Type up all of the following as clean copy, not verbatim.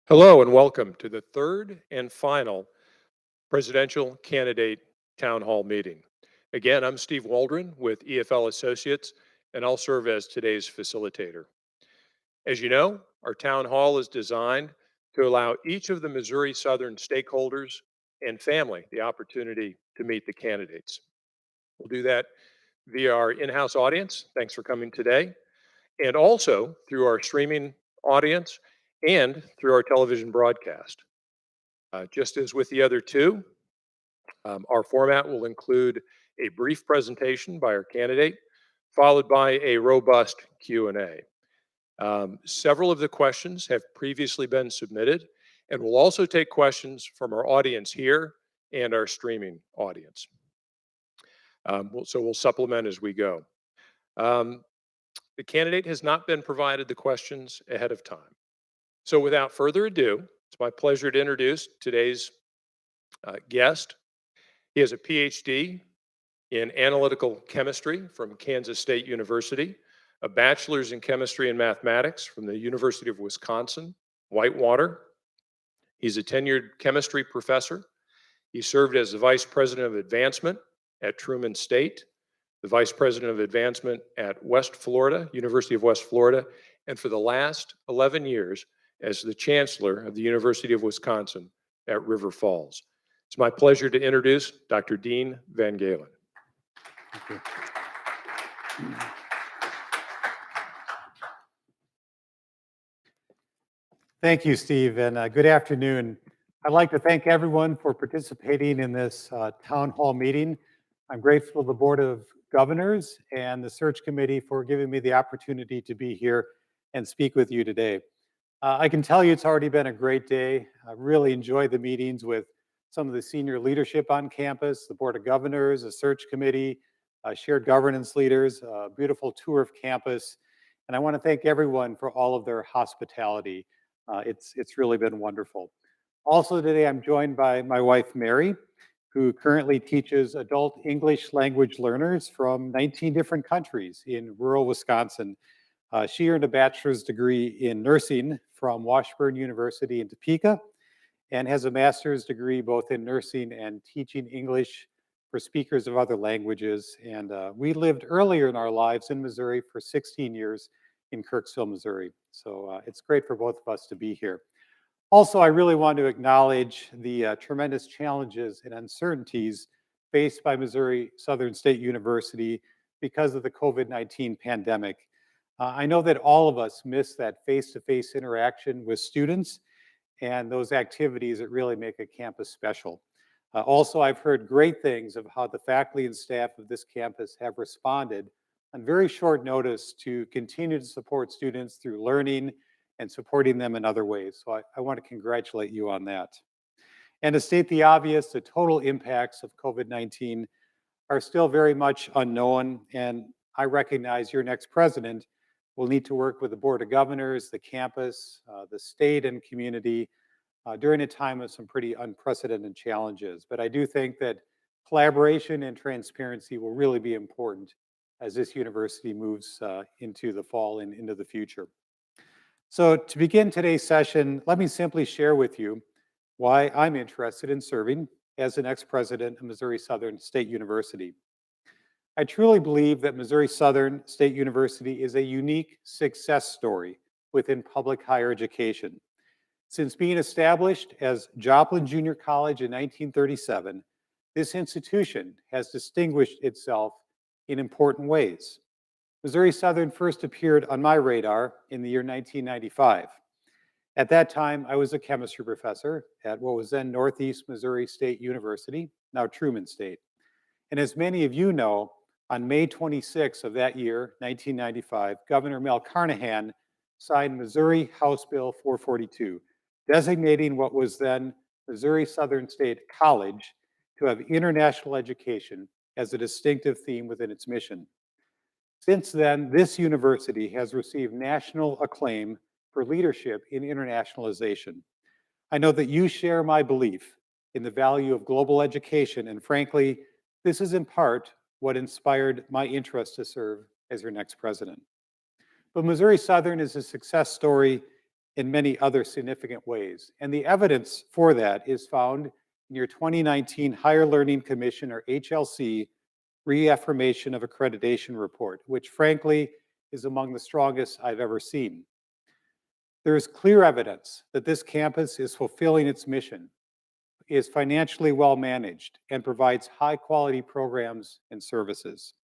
Hello and welcome to the third and final presidential candidate town hall meeting. Again, I'm Steve Waldron with EFL Associates, and I'll serve as today's facilitator. As you know, our town hall is designed to allow each of the Missouri Southern stakeholders and family the opportunity to meet the candidates. We'll do that via our in-house audience. Thanks for coming today. And also through our streaming audience and through our television broadcast. Just as with the other two, our format will include a brief presentation by our candidate, followed by a robust Q&A. Several of the questions have previously been submitted, and we'll also take questions from our audience here and our streaming audience. So we'll supplement as we go. The candidate has not been provided the questions ahead of time. So without further ado, it's my pleasure to introduce today's guest. He has a PhD in analytical chemistry from Kansas State University, a bachelor's in chemistry and mathematics from the University of Wisconsin, Whitewater. He's a tenured chemistry professor. He served as the vice president of advancement at Truman State, the vice president of advancement at West Florida, University of West Florida, and for the last 11 years as the chancellor of the University of Wisconsin at River Falls. It's my pleasure to introduce Dr. Dean Van Galen. Thank you. Thank you, Steve, and good afternoon. I'd like to thank everyone for participating in this town hall meeting. I'm grateful to the Board of Governors and the Search Committee for giving me the opportunity to be here and speak with you today. I can tell you it's already been a great day. I really enjoyed the meetings with some of the senior leadership on campus, the Board of Governors, the Search Committee, shared governance leaders, a beautiful tour of campus. And I want to thank everyone for all of their hospitality. It's really been wonderful. Also today, I'm joined by my wife, Mary, who currently teaches adult English language learners from 19 different countries in rural Wisconsin. She earned a bachelor's degree in nursing from Washburn University in Topeka and has a master's degree both in nursing and teaching English for speakers of other languages. And we lived earlier in our lives in Missouri for 16 years in Kirksville, Missouri. So it's great for both of us to be here. Also, I really want to acknowledge the tremendous challenges and uncertainties faced by Missouri Southern State University because of the COVID-19 pandemic. I know that all of us miss that face-to-face interaction with students and those activities that really make a campus special. Also, I've heard great things of how the faculty and staff of this campus have responded on very short notice to continue to support students through learning and supporting them in other ways. So I want to congratulate you on that. And to state the obvious, the total impacts of COVID-19 are still very much unknown, and I recognize your next president will need to work with the Board of Governors, the campus, the state and community during a time of some pretty unprecedented challenges. But I do think that collaboration and transparency will really be important as this university moves into the fall and into the future. So to begin today's session, let me simply share with you why I'm interested in serving as the next president of Missouri Southern State University. I truly believe that Missouri Southern State University is a unique success story within public higher education. Since being established as Joplin Junior College in 1937, this institution has distinguished itself in important ways. Missouri Southern first appeared on my radar in the year 1995. At that time, I was a chemistry professor at what was then Northeast Missouri State University, now Truman State. And as many of you know, on May 26 of that year, 1995, Governor Mel Carnahan signed Missouri House Bill 442, designating what was then Missouri Southern State College to have international education as a distinctive theme within its mission. Since then, this university has received national acclaim for leadership in internationalization. I know that you share my belief in the value of global education, and frankly, this is in part what inspired my interest to serve as your next president. But Missouri Southern is a success story in many other significant ways. And the evidence for that is found in your 2019 Higher Learning Commission, or HLC, reaffirmation of accreditation report, which frankly is among the strongest I've ever seen. There is clear evidence that this campus is fulfilling its mission, is financially well managed, and provides high quality programs and services.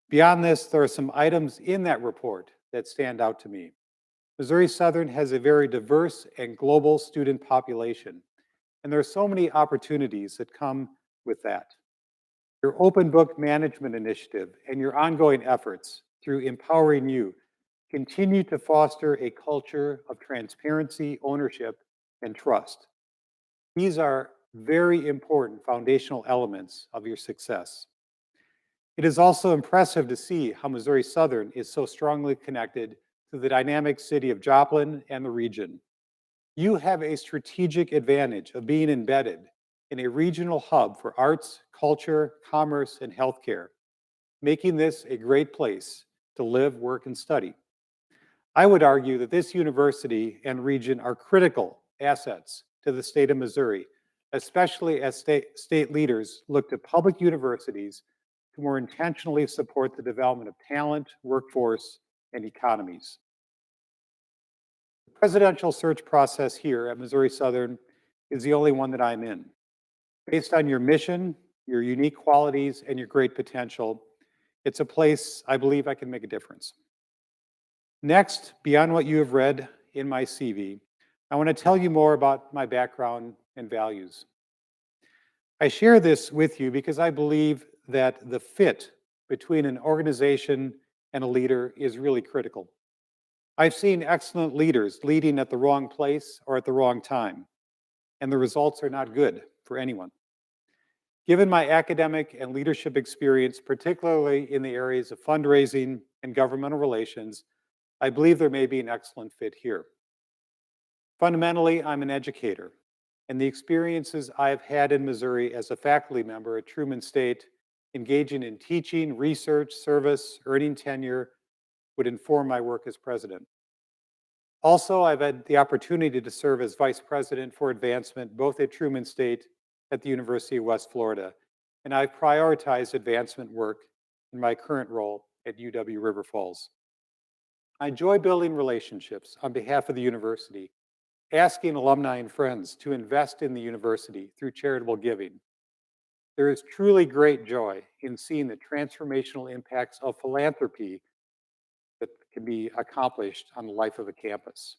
Beyond this, there are some items in that report that stand out to me. Missouri Southern has a very diverse and global student population, and there are so many opportunities that come with that. Your open book management initiative and your ongoing efforts through Empowering You continue to foster a culture of transparency, ownership, and trust. These are very important foundational elements of your success. It is also impressive to see how Missouri Southern is so strongly connected to the dynamic city of Joplin and the region. You have a strategic advantage of being embedded in a regional hub for arts, culture, commerce, and healthcare, making this a great place to live, work, and study. I would argue that this university and region are critical assets to the state of Missouri, especially as state leaders look to public universities to more intentionally support the development of talent, workforce, and economies. The presidential search process here at Missouri Southern is the only one that I'm in. Based on your mission, your unique qualities, and your great potential, it's a place I believe I can make a difference. Next, beyond what you have read in my CV, I want to tell you more about my background and values. I share this with you because I believe that the fit between an organization and a leader is really critical. I've seen excellent leaders leading at the wrong place or at the wrong time, and the results are not good for anyone. Given my academic and leadership experience, particularly in the areas of fundraising and governmental relations, I believe there may be an excellent fit here. Fundamentally, I'm an educator, and the experiences I've had in Missouri as a faculty member at Truman State, engaging in teaching, research, service, earning tenure, would inform my work as president. Also, I've had the opportunity to serve as vice president for advancement, both at Truman State at the University of West Florida, and I've prioritized advancement work in my current role at UW River Falls. I enjoy building relationships on behalf of the university, asking alumni and friends to invest in the university through charitable giving. There is truly great joy in seeing the transformational impacts of philanthropy that can be accomplished on the life of a campus.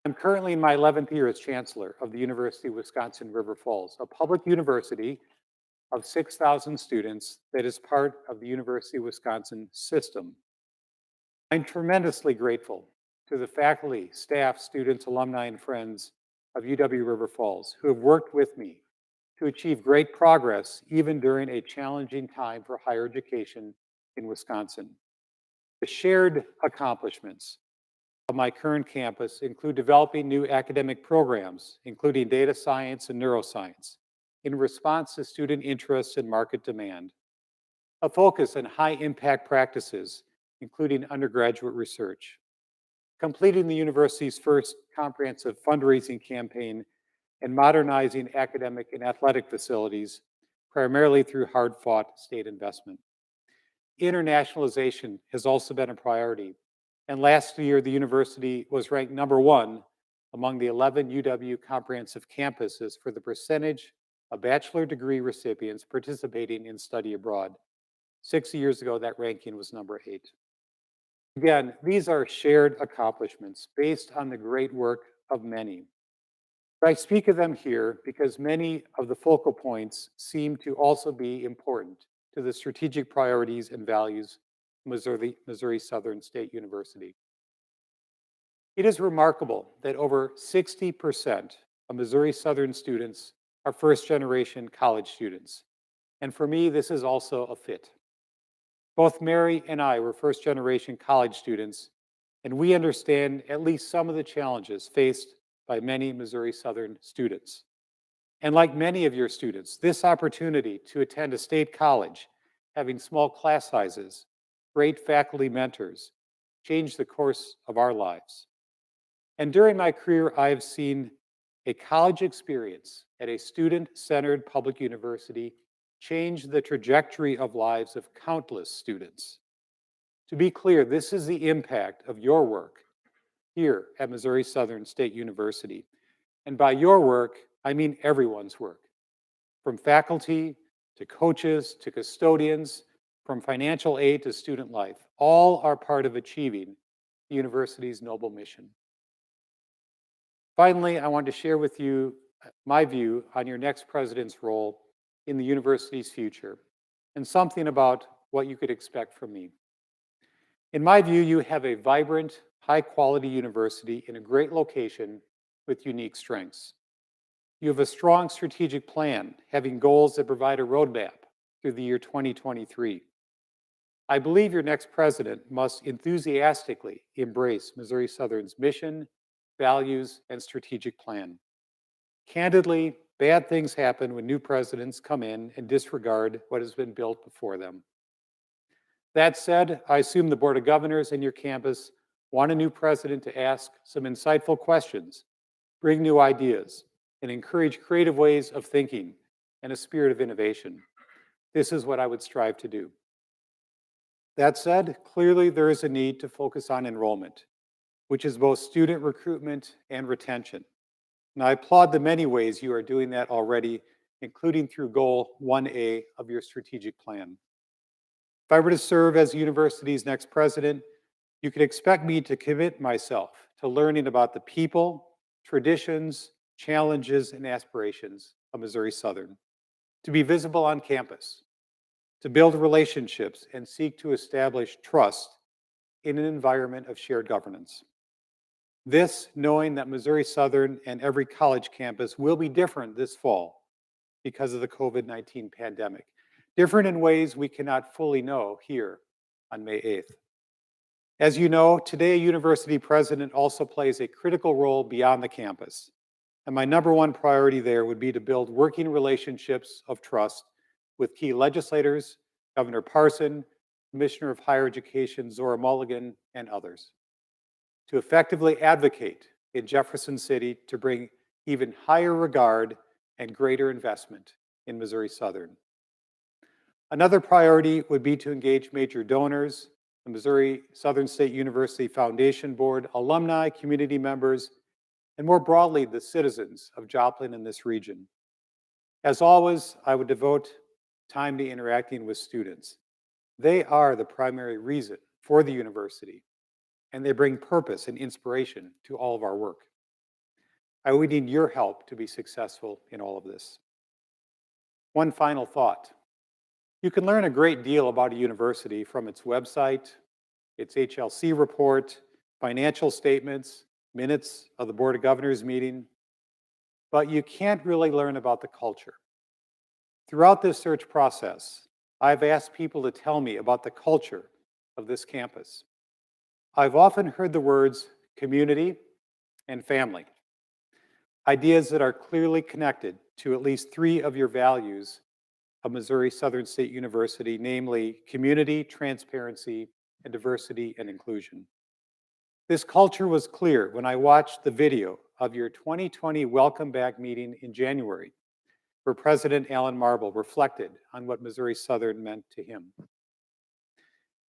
I'm currently in my 11th year as chancellor of the University of Wisconsin River Falls, a public university of 6,000 students that is part of the University of Wisconsin system. I'm tremendously grateful to the faculty, staff, students, alumni, and friends of UW River Falls who have worked with me to achieve great progress even during a challenging time for higher education in Wisconsin. The shared accomplishments of my current campus include developing new academic programs, including data science and neuroscience, in response to student interests and market demand, a focus on high-impact practices, including undergraduate research, completing the university's first comprehensive fundraising campaign, and modernizing academic and athletic facilities, primarily through hard-fought state investment. Internationalization has also been a priority, and last year the university was ranked #1 among the 11 UW comprehensive campuses for the percentage of bachelor degree recipients participating in study abroad. 6 years ago, that ranking was #8. Again, these are shared accomplishments based on the great work of many. But I speak of them here because many of the focal points seem to also be important to the strategic priorities and values of Missouri Southern State University. It is remarkable that over 60% of Missouri Southern students are first-generation college students. And for me, this is also a fit. Both Mary and I were first-generation college students, and we understand at least some of the challenges faced by many Missouri Southern students. And like many of your students, this opportunity to attend a state college, having small class sizes, great faculty mentors, changed the course of our lives. And during my career, I've seen a college experience at a student-centered public university change the trajectory of lives of countless students. To be clear, this is the impact of your work here at Missouri Southern State University. And by your work, I mean everyone's work, from faculty to coaches to custodians, from financial aid to student life. All are part of achieving the university's noble mission. Finally, I want to share with you my view on your next president's role in the university's future and something about what you could expect from me. In my view, you have a vibrant, high-quality university in a great location with unique strengths. You have a strong strategic plan, having goals that provide a roadmap through the year 2023. I believe your next president must enthusiastically embrace Missouri Southern's mission, values, and strategic plan. Candidly, bad things happen when new presidents come in and disregard what has been built before them. That said, I assume the Board of Governors and your campus want a new president to ask some insightful questions, bring new ideas, and encourage creative ways of thinking and a spirit of innovation. This is what I would strive to do. That said, clearly there is a need to focus on enrollment, which is both student recruitment and retention. And I applaud the many ways you are doing that already, including through Goal 1A of your strategic plan. If I were to serve as the university's next president, you can expect me to commit myself to learning about the people, traditions, challenges, and aspirations of Missouri Southern, to be visible on campus, to build relationships and seek to establish trust in an environment of shared governance. This, knowing that Missouri Southern and every college campus will be different this fall because of the COVID-19 pandemic, different in ways we cannot fully know here on May 8th. As you know, today a university president also plays a critical role beyond the campus. And my number one priority there would be to build working relationships of trust with key legislators, Governor Parson, Commissioner of Higher Education Zora Mulligan, and others, to effectively advocate in Jefferson City to bring even higher regard and greater investment in Missouri Southern. Another priority would be to engage major donors, the Missouri Southern State University Foundation Board, alumni, community members, and more broadly, the citizens of Joplin and this region. As always, I would devote time to interacting with students. They are the primary reason for the university, and they bring purpose and inspiration to all of our work. I would need your help to be successful in all of this. One final thought. You can learn a great deal about a university from its website, its HLC report, financial statements, minutes of the Board of Governors meeting, but you can't really learn about the culture. Throughout this search process, I've asked people to tell me about the culture of this campus. I've often heard the words community and family, ideas that are clearly connected to at least three of your values of Missouri Southern State University, namely community, transparency, and diversity and inclusion. This culture was clear when I watched the video of your 2020 Welcome Back meeting in January, where President Alan Marble reflected on what Missouri Southern meant to him.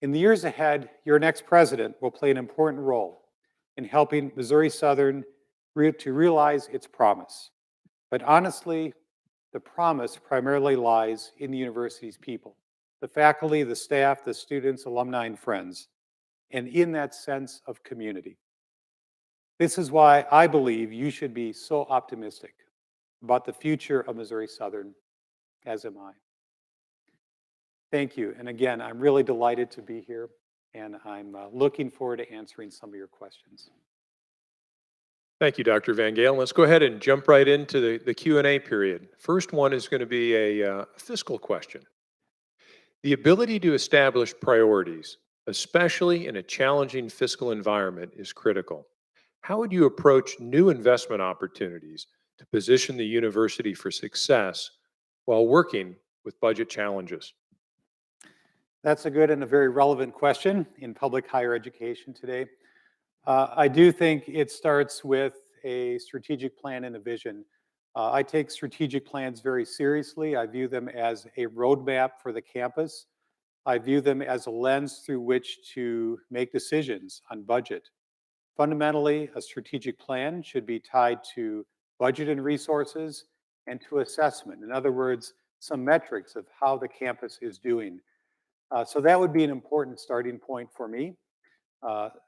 In the years ahead, your next president will play an important role in helping Missouri Southern to realize its promise. But honestly, the promise primarily lies in the university's people, the faculty, the staff, the students, alumni, and friends, and in that sense of community. This is why I believe you should be so optimistic about the future of Missouri Southern, as am I. Thank you. And again, I'm really delighted to be here, and I'm looking forward to answering some of your questions. Thank you, Dr. Van Galen. Let's go ahead and jump right into the Q&A period. First one is going to be a fiscal question. The ability to establish priorities, especially in a challenging fiscal environment, is critical. How would you approach new investment opportunities to position the university for success while working with budget challenges? That's a good and a very relevant question in public higher education today. I do think it starts with a strategic plan and a vision. I take strategic plans very seriously. I view them as a roadmap for the campus. I view them as a lens through which to make decisions on budget. Fundamentally, a strategic plan should be tied to budget and resources and to assessment. In other words, some metrics of how the campus is doing. So that would be an important starting point for me.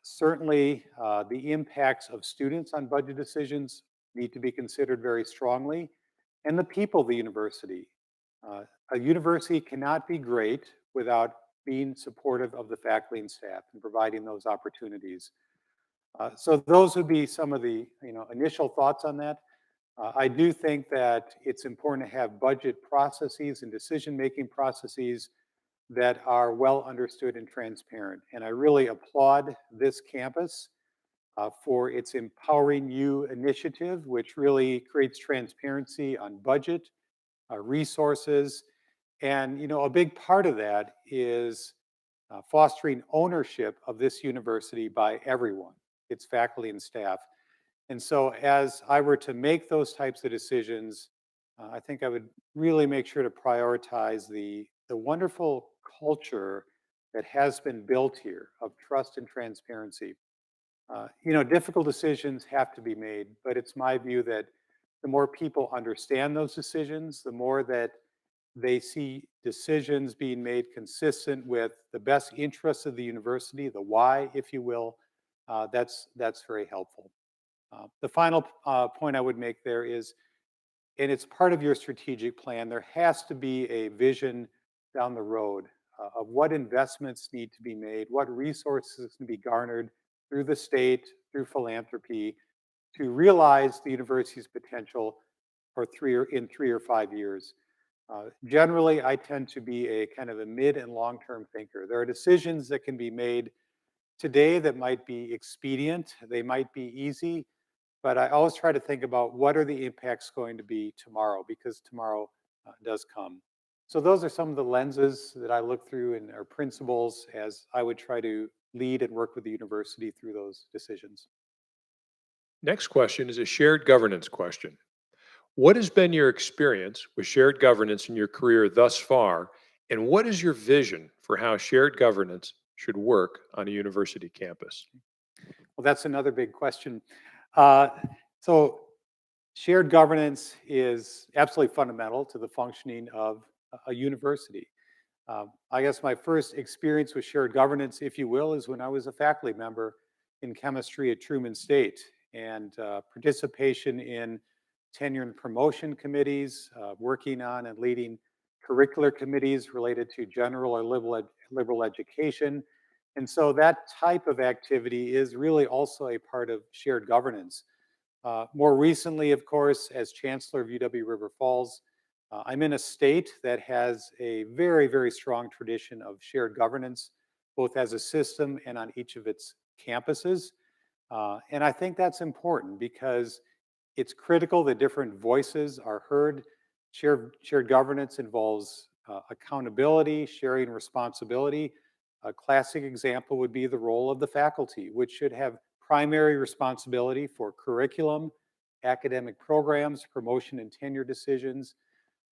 Certainly, the impacts of students on budget decisions need to be considered very strongly, and the people of the university. Uh, a university cannot be great without being supportive of the faculty and staff and providing those opportunities. So those would be some of the initial thoughts on that. I do think that it's important to have budget processes and decision-making processes that are well understood and transparent. And I really applaud this campus for its Empowering You initiative, which really creates transparency on budget, resources, and a big part of that is fostering ownership of this university by everyone, its faculty and staff. And so, as I were to make those types of decisions, I think I would really make sure to prioritize the wonderful culture that has been built here of trust and transparency. Difficult decisions have to be made, but it's my view that the more people understand those decisions, the more that they see decisions being made consistent with the best interests of the university, the why, if you will. That's very helpful. The final point I would make there is, and it's part of your strategic plan, there has to be a vision down the road of what investments need to be made, what resources can be garnered through the state, through philanthropy, to realize the university's potential for in 3 or 5 years. Generally, I tend to be a kind of a mid and long-term thinker. There are decisions that can be made today that might be expedient, they might be easy, but I always try to think about what are the impacts going to be tomorrow, because tomorrow does come. So those are some of the lenses that I look through and are principles as I would try to lead and work with the university through those decisions. Next question is a shared governance question. What has been your experience with shared governance in your career thus far, and what is your vision for how shared governance should work on a university campus? Well, that's another big question. Uh, so shared governance is absolutely fundamental to the functioning of a university. I guess my first experience with shared governance, if you will, is when I was a faculty member in chemistry at Truman State, and participation in tenure and promotion committees, working on and leading curricular committees related to general or liberal education. And so that type of activity is really also a part of shared governance. More recently, of course, as Chancellor of UW River Falls, I'm in a state that has a very, very strong tradition of shared governance, both as a system and on each of its campuses. And I think that's important because it's critical that different voices are heard. Shared governance involves accountability, sharing responsibility. A classic example would be the role of the faculty, which should have primary responsibility for curriculum, academic programs, promotion and tenure decisions.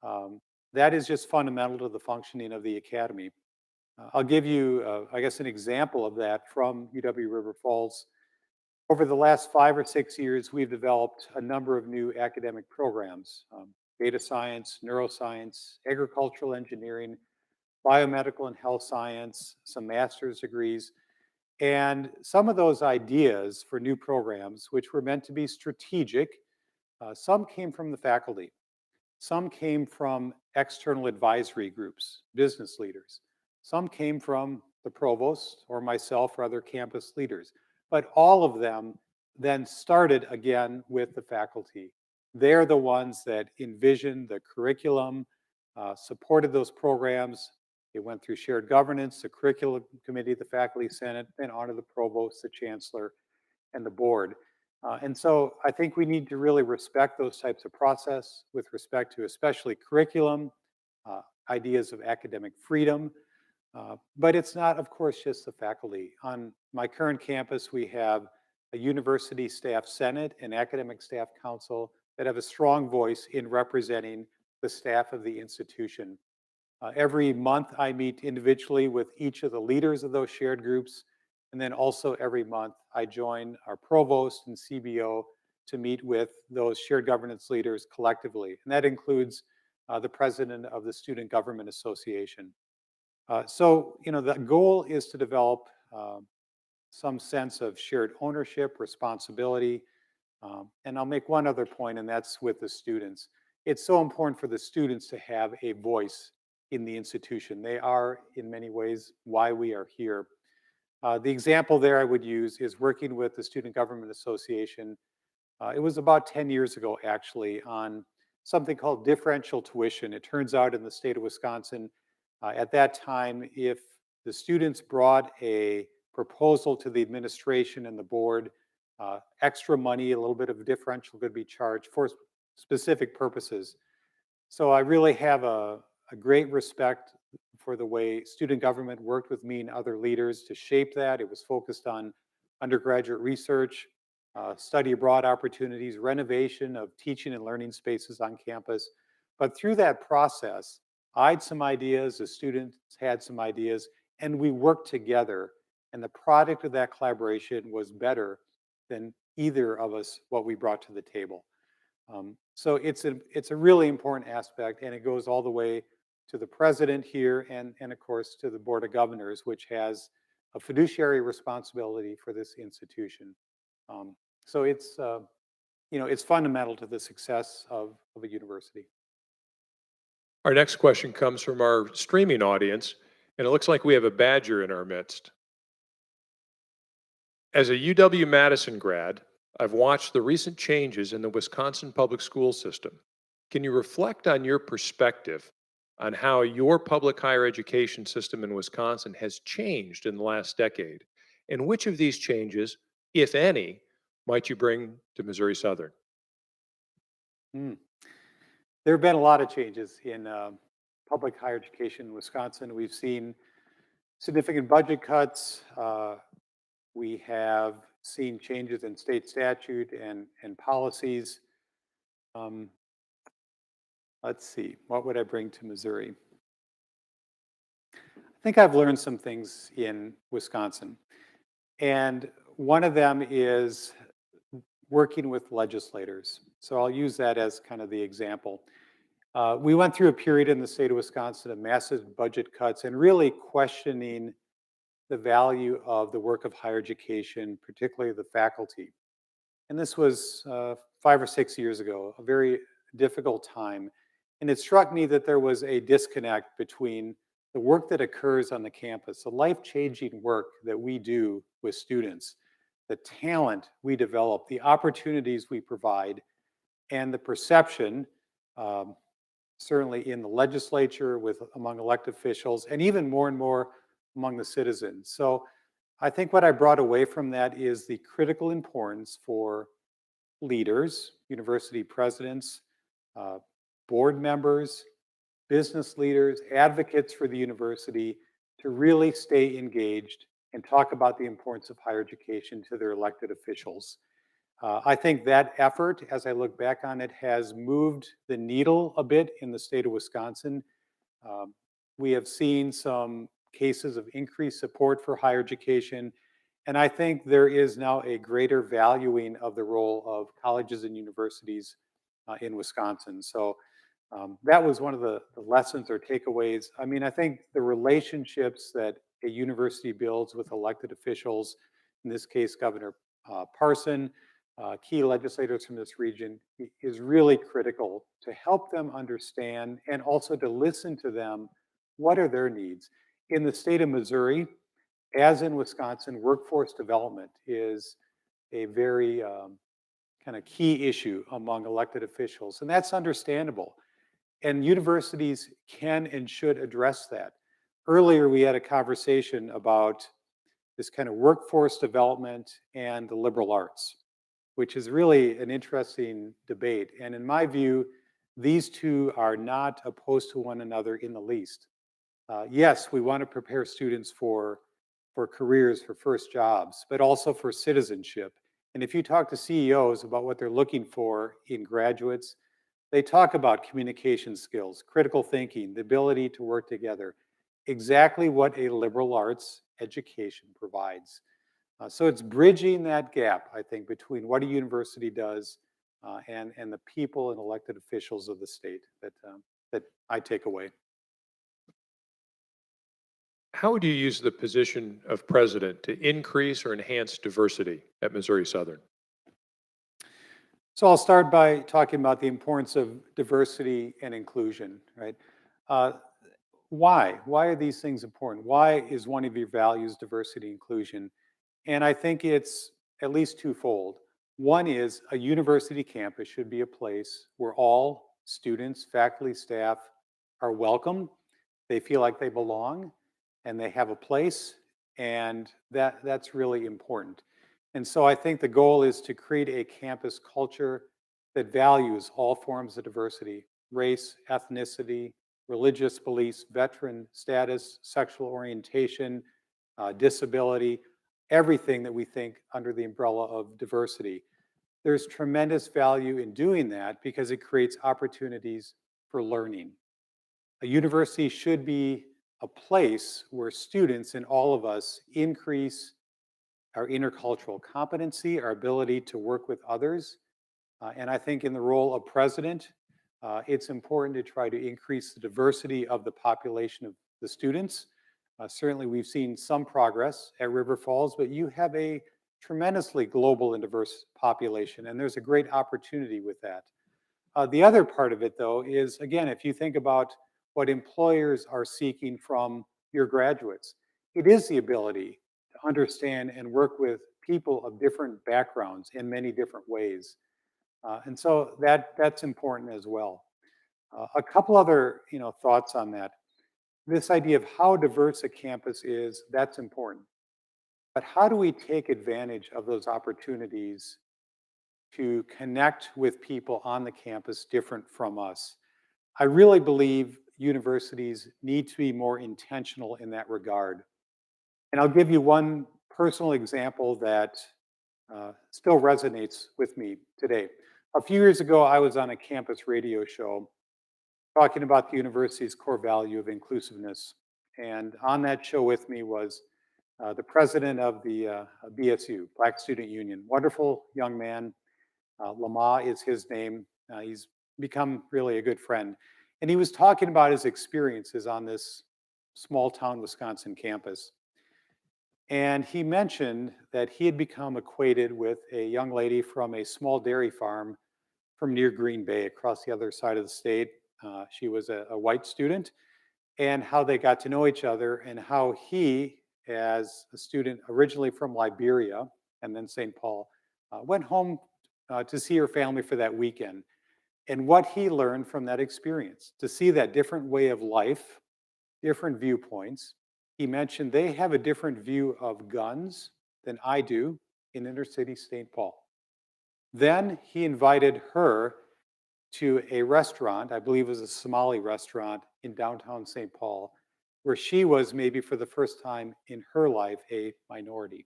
Um, that is just fundamental to the functioning of the academy. I'll give you, I guess, an example of that from UW River Falls. Over the last 5 or 6 years, we've developed a number of new academic programs, data science, neuroscience, agricultural engineering, biomedical and health science, some master's degrees. And some of those ideas for new programs, which were meant to be strategic, some came from the faculty. Some came from external advisory groups, business leaders. Some came from the provost or myself or other campus leaders. But all of them then started again with the faculty. They're the ones that envisioned the curriculum, supported those programs. It went through shared governance, the curriculum committee, the faculty senate, then on to the provost, the chancellor, and the board. And so I think we need to really respect those types of process with respect to especially curriculum, uh, ideas of academic freedom. But it's not, of course, just the faculty. On my current campus, we have a university staff senate and academic staff council that have a strong voice in representing the staff of the institution. Every month, I meet individually with each of the leaders of those shared groups. And then also every month, I join our provost and CBO to meet with those shared governance leaders collectively. And that includes the president of the Student Government Association. The goal is to develop some sense of shared ownership, responsibility. And I'll make one other point, and that's with the students. It's so important for the students to have a voice in the institution. They are, in many ways, why we are here. The example there I would use is working with the Student Government Association. It was about 10 years ago, actually, on something called differential tuition. It turns out in the state of Wisconsin, at that time, if the students brought a proposal to the administration and the board, extra money, a little bit of a differential could be charged for specific purposes. So I really have a great respect for the way student government worked with me and other leaders to shape that. It was focused on undergraduate research, study abroad opportunities, renovation of teaching and learning spaces on campus. But through that process, I had some ideas, the students had some ideas, and we worked together. And the product of that collaboration was better than either of us what we brought to the table. So it's a really important aspect, and it goes all the way to the president here and of course to the Board of Governors, which has a fiduciary responsibility for this institution. Um, so it's fundamental to the success of a university. Our next question comes from our streaming audience, and it looks like we have a Badger in our midst. As a UW-Madison grad, I've watched the recent changes in the Wisconsin public school system. Can you reflect on your perspective on how your public higher education system in Wisconsin has changed in the last decade? And which of these changes, if any, might you bring to Missouri Southern? Mm. There have been a lot of changes in public higher education in Wisconsin. We've seen significant budget cuts. We have seen changes in state statute and policies. Um, let's see, what would I bring to Missouri? I think I've learned some things in Wisconsin. And one of them is working with legislators. So I'll use that as kind of the example. We went through a period in the state of Wisconsin of massive budget cuts and really questioning the value of the work of higher education, particularly the faculty. And this was 5 or 6 years ago, a very difficult time. And it struck me that there was a disconnect between the work that occurs on the campus, the life-changing work that we do with students, the talent we develop, the opportunities we provide, and the perception, um, certainly in the legislature, with among elected officials, and even more and more among the citizens. So I think what I brought away from that is the critical importance for leaders, university presidents, uh, board members, business leaders, advocates for the university to really stay engaged and talk about the importance of higher education to their elected officials. I think that effort, as I look back on it, has moved the needle a bit in the state of Wisconsin. Um, we have seen some cases of increased support for higher education, and I think there is now a greater valuing of the role of colleges and universities in Wisconsin. So that was one of the lessons or takeaways. I mean, I think the relationships that a university builds with elected officials, in this case, Governor Parson, key legislators from this region, is really critical to help them understand and also to listen to them. What are their needs? In the state of Missouri, as in Wisconsin, workforce development is a very kind of key issue among elected officials, and that's understandable. And universities can and should address that. Earlier, we had a conversation about this kind of workforce development and the liberal arts, which is really an interesting debate. And in my view, these two are not opposed to one another in the least. Yes, we want to prepare students for careers, for first jobs, but also for citizenship. And if you talk to CEOs about what they're looking for in graduates, they talk about communication skills, critical thinking, the ability to work together, exactly what a liberal arts education provides. So it's bridging that gap, I think, between what a university does and the people and elected officials of the state that I take away. How would you use the position of president to increase or enhance diversity at Missouri Southern? So I'll start by talking about the importance of diversity and inclusion, right? Uh, why? Why are these things important? Why is one of your values diversity inclusion? And I think it's at least twofold. One is a university campus should be a place where all students, faculty, staff are welcome. They feel like they belong and they have a place, and that's really important. And so I think the goal is to create a campus culture that values all forms of diversity, race, ethnicity, religious beliefs, veteran status, sexual orientation, disability, everything that we think under the umbrella of diversity. There's tremendous value in doing that because it creates opportunities for learning. A university should be a place where students and all of us increase our intercultural competency, our ability to work with others. And I think in the role of president, it's important to try to increase the diversity of the population of the students. Certainly, we've seen some progress at River Falls, but you have a tremendously global and diverse population, and there's a great opportunity with that. The other part of it, though, is again, if you think about what employers are seeking from your graduates, it is the ability to understand and work with people of different backgrounds in many different ways. And so that's important as well. A couple other thoughts on that. This idea of how diverse a campus is, that's important. But how do we take advantage of those opportunities to connect with people on the campus different from us? I really believe universities need to be more intentional in that regard. And I'll give you one personal example that still resonates with me today. A few years ago, I was on a campus radio show talking about the university's core value of inclusiveness. And on that show with me was the president of the BSU, Black Student Union, wonderful young man. Lama is his name. He's become really a good friend. And he was talking about his experiences on this small town Wisconsin campus. And he mentioned that he had become acquainted with a young lady from a small dairy farm from near Green Bay across the other side of the state. She was a white student, and how they got to know each other, and how he, as a student originally from Liberia and then St. Paul, went home to see her family for that weekend. And what he learned from that experience, to see that different way of life, different viewpoints. He mentioned they have a different view of guns than I do in inner city St. Paul. Then he invited her to a restaurant, I believe it was a Somali restaurant in downtown St. Paul, where she was maybe for the first time in her life a minority.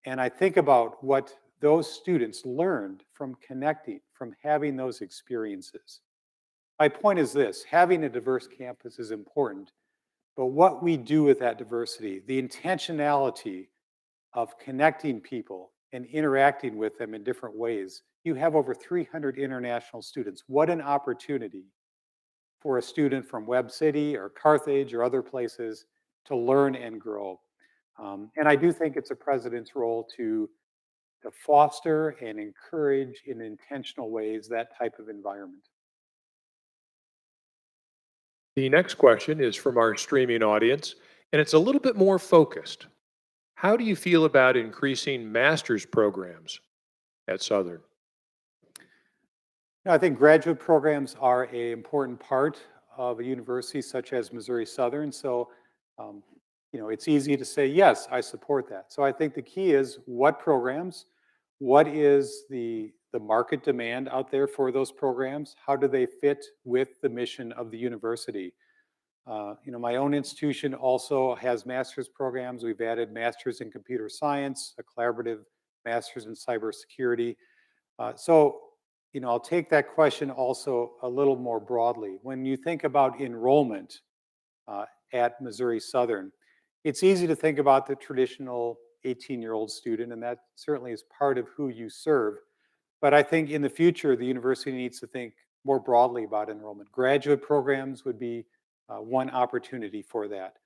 And I think about what those students learned from connecting, from having those experiences. My point is this: having a diverse campus is important, but what we do with that diversity, the intentionality of connecting people and interacting with them in different ways. You have over 300 international students. What an opportunity for a student from Webb City or Carthage or other places to learn and grow. And I do think it's a president's role to foster and encourage in intentional ways that type of environment. The next question is from our streaming audience, and it's a little bit more focused. How do you feel about increasing master's programs at Southern? I think graduate programs are an important part of a university such as Missouri Southern. So, um, it's easy to say, yes, I support that. So I think the key is what programs, what is the market demand out there for those programs? How do they fit with the mission of the university? My own institution also has master's programs. We've added master's in computer science, a collaborative master's in cybersecurity. So, I'll take that question also a little more broadly. When you think about enrollment uh, at Missouri Southern, it's easy to think about the traditional 18-year-old student, and that certainly is part of who you serve. But I think in the future, the university needs to think more broadly about enrollment. Graduate programs would be one opportunity for that.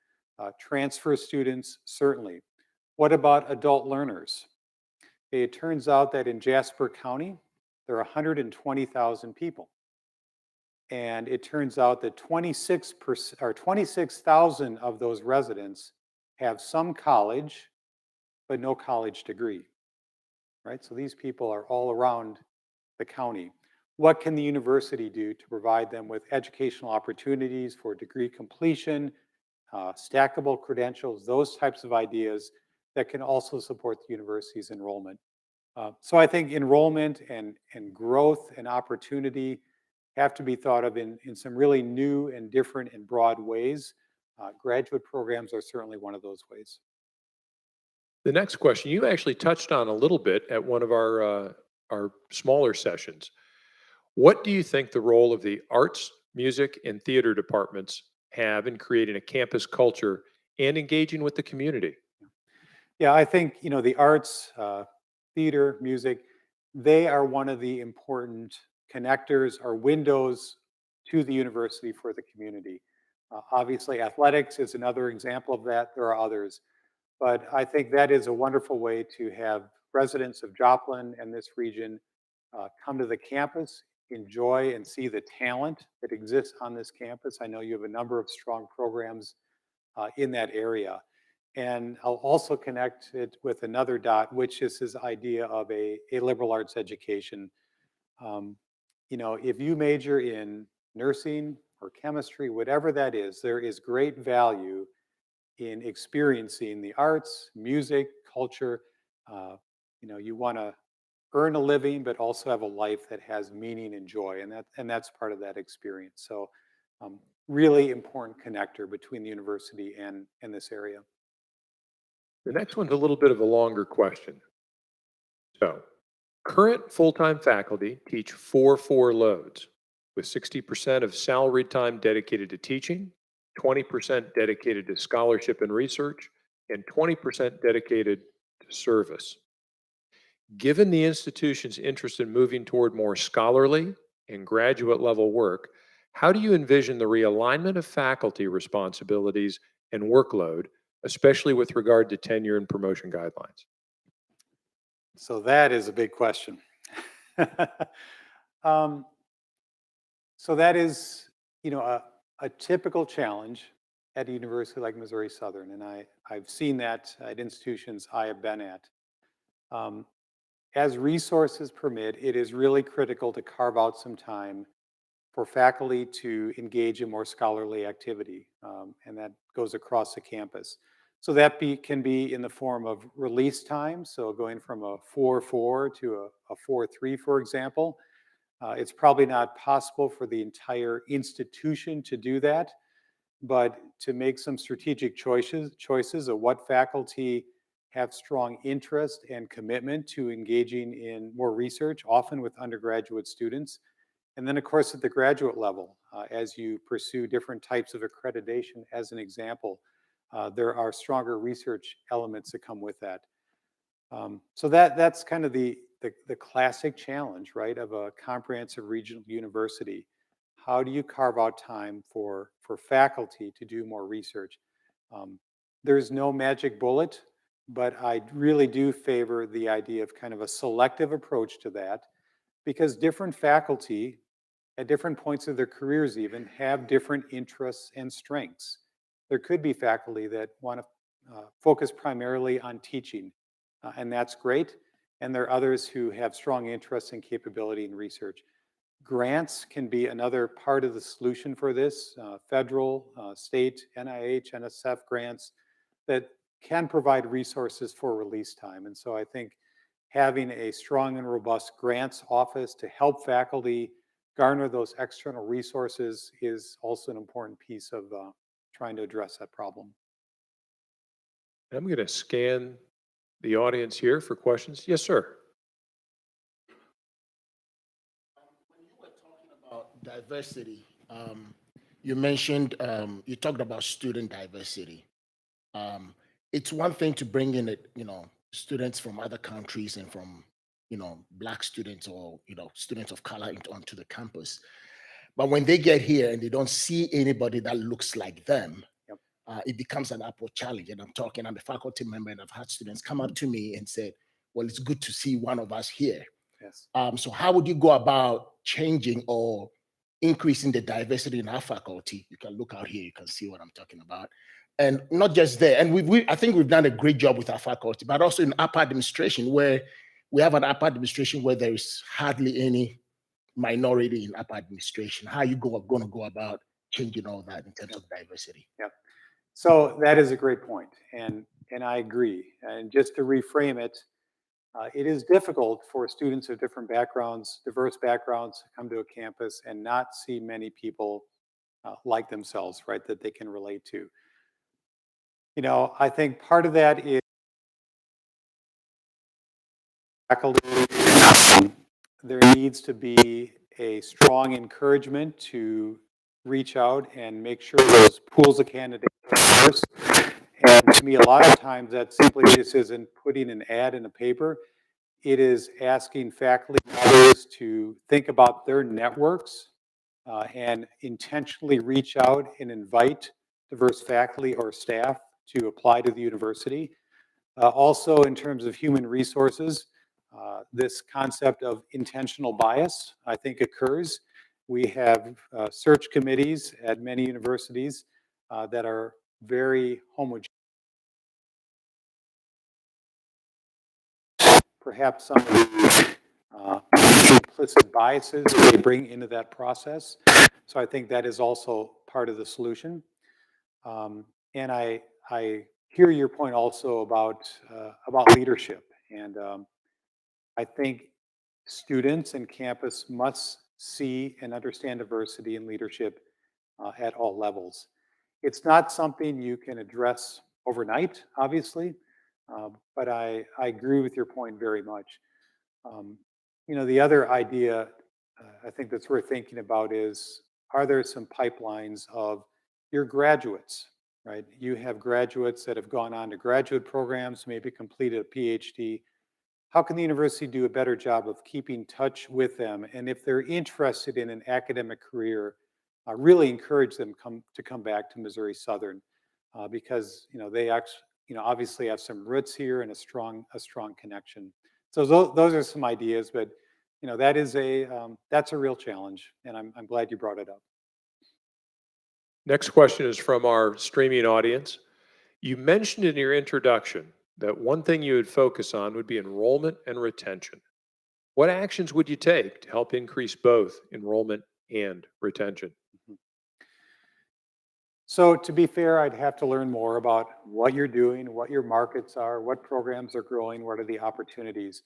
Transfer students, certainly. What about adult learners? It turns out that in Jasper County, there are 120,000 people. And it turns out that 26% or 26,000 of those residents have some college, but no college degree, right? So these people are all around the county. What can the university do to provide them with educational opportunities for degree completion, stackable credentials, those types of ideas that can also support the university's enrollment? So I think enrollment and growth and opportunity have to be thought of in some really new and different and broad ways. Graduate programs are certainly one of those ways. The next question you actually touched on a little bit at one of our smaller sessions. What do you think the role of the arts, music, and theater departments have in creating a campus culture and engaging with the community? Yeah, I think the arts, theater, music, they are one of the important connectors or windows to the university for the community. Obviously, athletics is another example of that. There are others. But I think that is a wonderful way to have residents of Joplin and this region come to the campus, enjoy and see the talent that exists on this campus. I know you have a number of strong programs in that area. And I'll also connect it with another dot, which is this idea of a liberal arts education. Um, if you major in nursing or chemistry, whatever that is, there is great value in experiencing the arts, music, culture. Uh, you want to earn a living, but also have a life that has meaning and joy, and that's part of that experience. So, really important connector between the university and this area. The next one's a little bit of a longer question. So, current full time faculty teach 4 loads, with 60% of salaried time dedicated to teaching, 20% dedicated to scholarship and research, and 20% dedicated to service. Given the institution's interest in moving toward more scholarly and graduate level work, how do you envision the realignment of faculty responsibilities and workload, especially with regard to tenure and promotion guidelines? So that is a big question. um, so that is, a typical challenge at a university like Missouri Southern, and I've seen that at institutions I have been at. Um, as resources permit, it is really critical to carve out some time for faculty to engage in more scholarly activity, and that goes across the campus. So that can be in the form of release time, so going from a 4-4 to a 4-3, for example. It's probably not possible for the entire institution to do that, but to make some strategic choices of what faculty have strong interest and commitment to engaging in more research, often with undergraduate students. And then, of course, at the graduate level, as you pursue different types of accreditation, as an example, there are stronger research elements that come with that. So that's kind of the classic challenge, right, of a comprehensive regional university. How do you carve out time for faculty to do more research? Um, there's no magic bullet, but I really do favor the idea of kind of a selective approach to that because different faculty at different points of their careers even have different interests and strengths. There could be faculty that want to focus primarily on teaching, and that's great. And there are others who have strong interests and capability in research. Grants can be another part of the solution for this, federal, state, NIH, NSF grants that can provide resources for release time. And so I think having a strong and robust grants office to help faculty garner those external resources is also an important piece of trying to address that problem. I'm going to scan the audience here for questions. Yes, sir. When you were talking about diversity, you mentioned, you talked about student diversity. Um, it's one thing to bring in, students from other countries and from, Black students or, students of color onto the campus. But when they get here and they don't see anybody that looks like them, Yep. it becomes an upward challenge. And I'm a faculty member, and I've had students come up to me and said, well, it's good to see one of us here. Yes. So how would you go about changing or increasing the diversity in our faculty? You can look out here, you can see what I'm talking about. And not just there. And I think we've done a great job with our faculty, but also in upper administration, where we have an upper administration where there is hardly any minority in upper administration. How are you going to go about changing all that in terms of diversity? Yep. So that is a great point, and I agree. And just to reframe it, it is difficult for students of different backgrounds, diverse backgrounds, to come to a campus and not see many people like themselves, right, that they can relate to. I think part of that is faculty. There needs to be a strong encouragement to reach out and make sure those pools of candidates are diverse. And to me, a lot of times that simply just isn't putting an ad in a paper. It is asking faculty and others to think about their networks and intentionally reach out and invite diverse faculty or staff to apply to the university. Also, in terms of human resources, this concept of intentional bias, I think, occurs. We have search committees at many universities that are very homogeneous. Perhaps some of the implicit biases they bring into that process. So I think that is also part of the solution. And I hear your point also about leadership, and I think students and campus must see and understand diversity and leadership at all levels. It's not something you can address overnight, obviously, but I agree with your point very much. Um, the other idea I think that's worth thinking about is, are there some pipelines of your graduates, right? You have graduates that have gone on to graduate programs, maybe completed a PhD. How can the university do a better job of keeping touch with them? And if they're interested in an academic career, really encourage them to come back to Missouri Southern because they actually obviously have some roots here and a strong connection. So those are some ideas, but that is that's a real challenge, and I'm glad you brought it up. Next question is from our streaming audience. You mentioned in your introduction that one thing you would focus on would be enrollment and retention. What actions would you take to help increase both enrollment and retention? Mhm. So to be fair, I'd have to learn more about what you're doing, what your markets are, what programs are growing, what are the opportunities.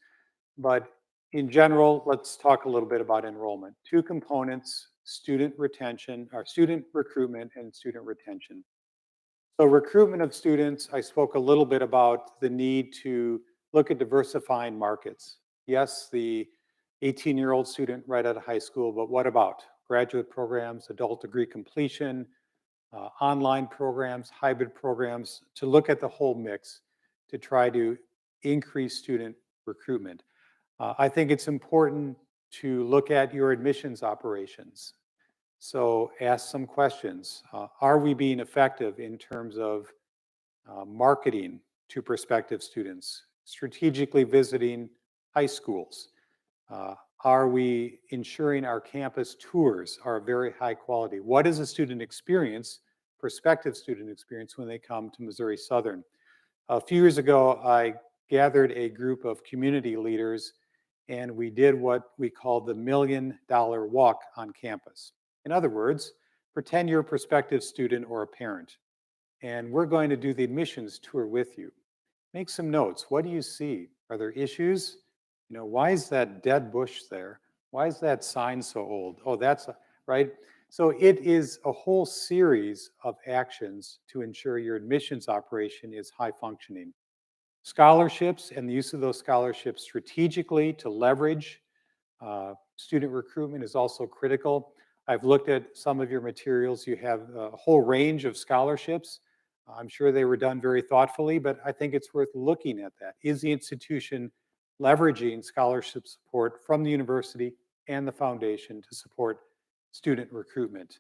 But in general, let's talk a little bit about enrollment. Two components: student retention, or student recruitment and student retention. So recruitment of students, I spoke a little bit about the need to look at diversifying markets. Yes, the 18-year-old student right out of high school, but what about graduate programs, adult degree completion, online programs, hybrid programs, to look at the whole mix to try to increase student recruitment. I think it's important to look at your admissions operations. So ask some questions. Are we being effective in terms of marketing to prospective students, strategically visiting high schools? Uh, are we ensuring our campus tours are very high quality? What is a student experience, prospective student experience, when they come to Missouri Southern? A few years ago, I gathered a group of community leaders and we did what we called the $1 million walk on campus. In other words, pretend you're a prospective student or a parent, and we're going to do the admissions tour with you. Make some notes. What do you see? Are there issues? Why is that dead bush there? Why is that sign so old? Oh, right. So it is a whole series of actions to ensure your admissions operation is high functioning. Scholarships and the use of those scholarships strategically to leverage student recruitment is also critical. I've looked at some of your materials. You have a whole range of scholarships. I'm sure they were done very thoughtfully, but I think it's worth looking at that. Is the institution leveraging scholarship support from the university and the foundation to support student recruitment?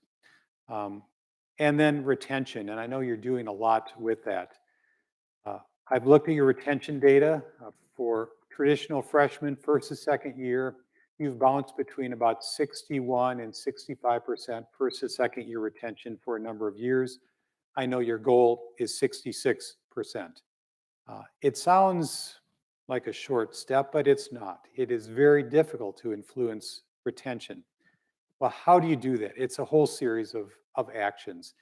Um, and then retention, and I know you're doing a lot with that. Uh, I've looked at your retention data for traditional freshmen, first to second year. You've bounced between about 61 and 65% first to second year retention for a number of years. I know your goal is 66%. It sounds like a short step, but it's not. It is very difficult to influence retention. Well, how do you do that? It's a whole series of actions.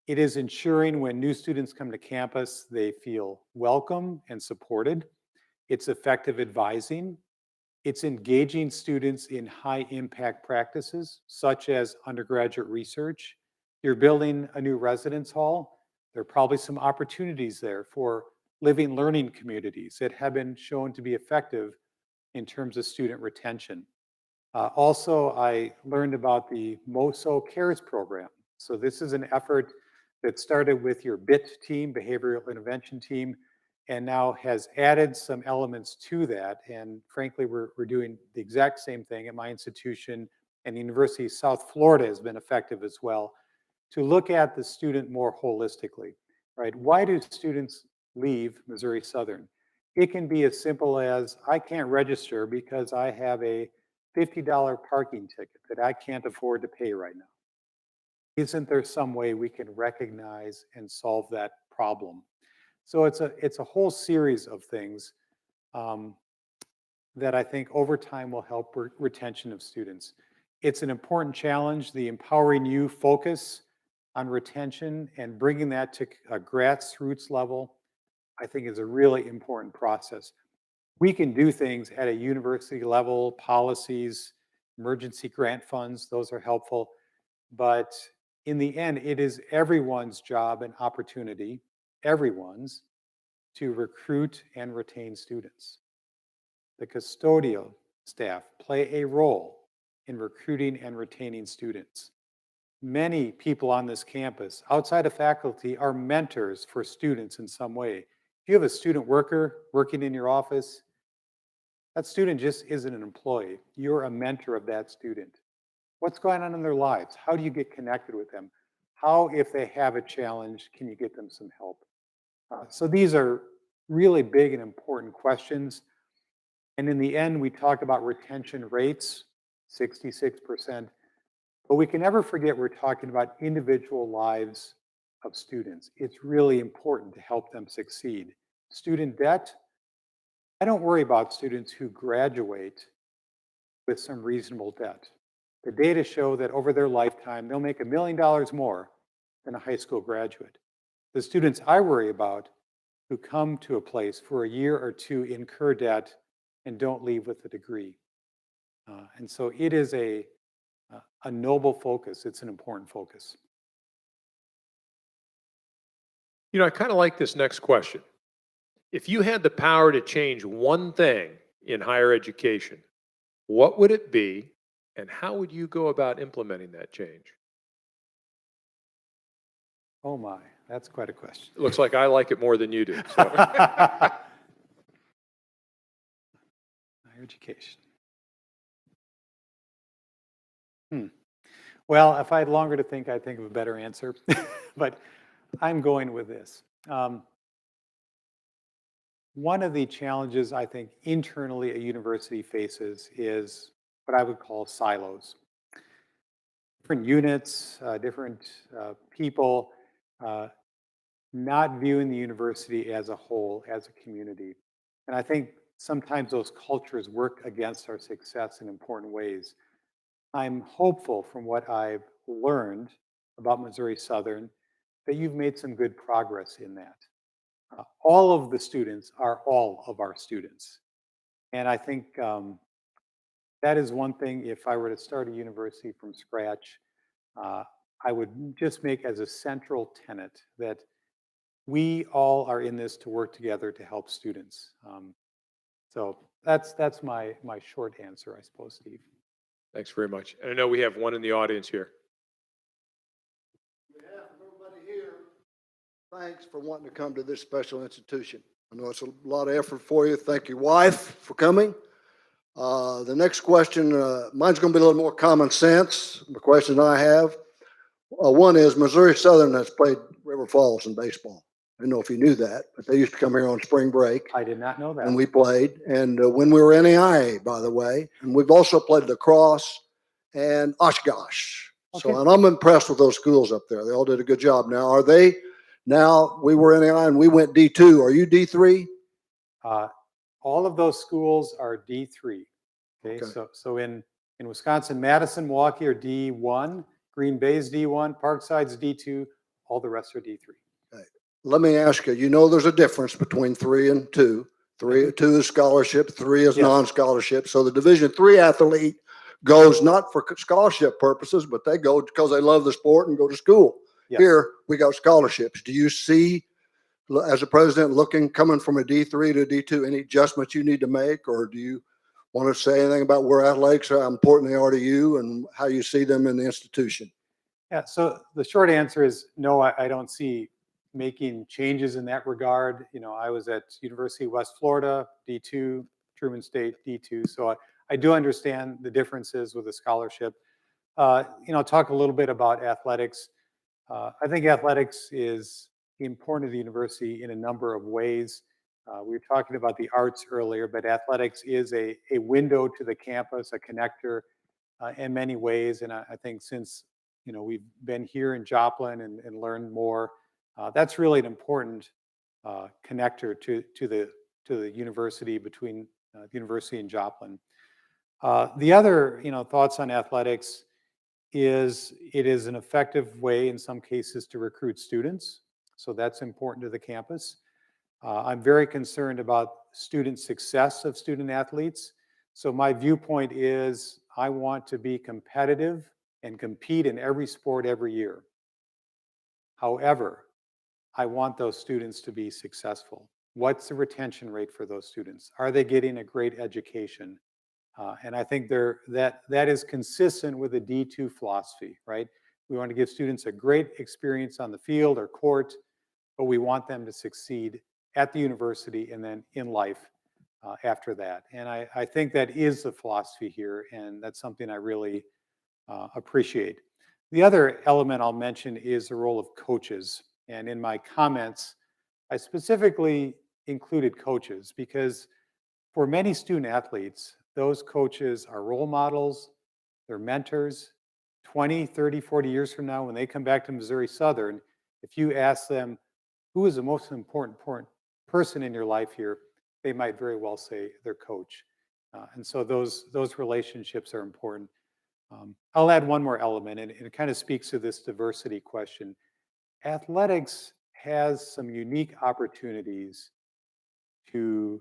It is ensuring when new students come to campus, they feel welcome and supported. It's effective advising. It's engaging students in high impact practices, such as undergraduate research. You're building a new residence hall. There are probably some opportunities there for living learning communities that have been shown to be effective in terms of student retention. Also, I learned about the MOSO CARES program. So this is an effort that started with your BIT team, Behavioral Intervention Team, and now has added some elements to that. And frankly, we're doing the exact same thing at my institution, and the University of South Florida has been effective as well, to look at the student more holistically, right? Why do students leave Missouri Southern? It can be as simple as, I can't register because I have a $50 parking ticket that I can't afford to pay right now. Isn't there some way we can recognize and solve that problem? So it's a whole series of things um, that I think over time will help retention of students. It's an important challenge. The Empowering You focus on retention and bringing that to a grassroots level, I think is a really important process. We can do things at a university level, policies, emergency grant funds, those are helpful. But in the end, it is everyone's job and opportunity, everyone's, to recruit and retain students. The custodial staff play a role in recruiting and retaining students. Many people on this campus, outside of faculty, are mentors for students in some way. If you have a student worker working in your office, that student just isn't an employee. You're a mentor of that student. What's going on in their lives? How do you get connected with them? How, if they have a challenge, can you get them some help? So these are really big and important questions. And in the end, we talk about retention rates, 66%, but we can never forget we're talking about individual lives of students. It's really important to help them succeed. Student debt, I don't worry about students who graduate with some reasonable debt. The data show that over their lifetime, they'll make $1 million more than a high school graduate. The students I worry about who come to a place for a year or two, incur debt, and don't leave with a degree. And so it is a noble focus. It's an important focus. You know, I kind of like this next question. If you had the power to change one thing in higher education, what would it be, and how would you go about implementing that change? Oh my, that's quite a question. It looks like I like it more than you do. So. Higher education. Well, if I had longer to think, I'd think of a better answer, but I'm going with this. One of the challenges I think internally a university faces is what I would call silos. Different units, different people, uh, not viewing the university as a whole, as a community. And I think sometimes those cultures work against our success in important ways. I'm hopeful from what I've learned about Missouri Southern that you've made some good progress in that. All of the students are all of our students. And I think that is one thing, if I were to start a university from scratch, uh, I would just make as a central tenet that we all are in this to work together to help students. So that's my short answer, I suppose, Steve. Thanks very much. And I know we have one in the audience here. On behalf of everybody here, thanks for wanting to come to this special institution. I know it's a lot of effort for you. Thank your wife for coming. The next question, mine's going to be a little more common sense. The question I have, one is Missouri Southern has played River Falls in baseball. I don't know if you knew that, but they used to come here on spring break. I did not know that. And we played. And when we were NAIA, by the way, and we've also played lacrosse and Oshkosh. Okay. So, and I'm impressed with those schools up there. They all did a good job. Now, are they, now we were NAIA and we went D2. Are you D3? All of those schools are D3. Okay. So in Wisconsin, Madison, Milwaukee are D1, Green Bay's D1, Parkside's D2, all the rest are D3. Let me ask you, you know, there's a difference between 3 and 2. 2 is scholarship, 3 is Yes. non-scholarship. So the Division III athlete goes not for scholarship purposes, but they go because they love the sport and go to school. Yes. Here, we got scholarships. Do you see, as a president, coming from a D3 to a D2, any adjustments you need to make? Or do you want to say anything about where athletics are, how important they are to you and how you see them in the institution? Yeah, so the short answer is no, I don't see making changes in that regard. You know, I was at University of West Florida, D2, Truman State, D2. So I do understand the differences with the scholarship. You know, talk a little bit about athletics. I think athletics is important to the university in a number of ways. We were talking about the arts earlier, but athletics is a window to the campus, a connector in many ways. And I think since, you know, we've been here in Joplin and learned more, that's really an important connector to the university, between the university and Joplin. The other, you know, thoughts on athletics is it is an effective way in some cases to recruit students. So that's important to the campus. I'm very concerned about student success of student athletes. So my viewpoint is I want to be competitive and compete in every sport every year. However, I want those students to be successful. What's the retention rate for those students? Are they getting a great education? And I think that is consistent with the D2 philosophy, right? We want to give students a great experience on the field or court, but we want them to succeed at the university and then in life after that. And I think that is the philosophy here, and that's something I really appreciate. The other element I'll mention is the role of coaches. And in my comments, I specifically included coaches because for many student athletes, those coaches are role models, they're mentors. 20, 30, 40 years from now, when they come back to Missouri Southern, if you ask them, who is the most important person in your life here, they might very well say their coach. And so those relationships are important. I'll add one more element, and it kind of speaks to this diversity question. Athletics has some unique opportunities to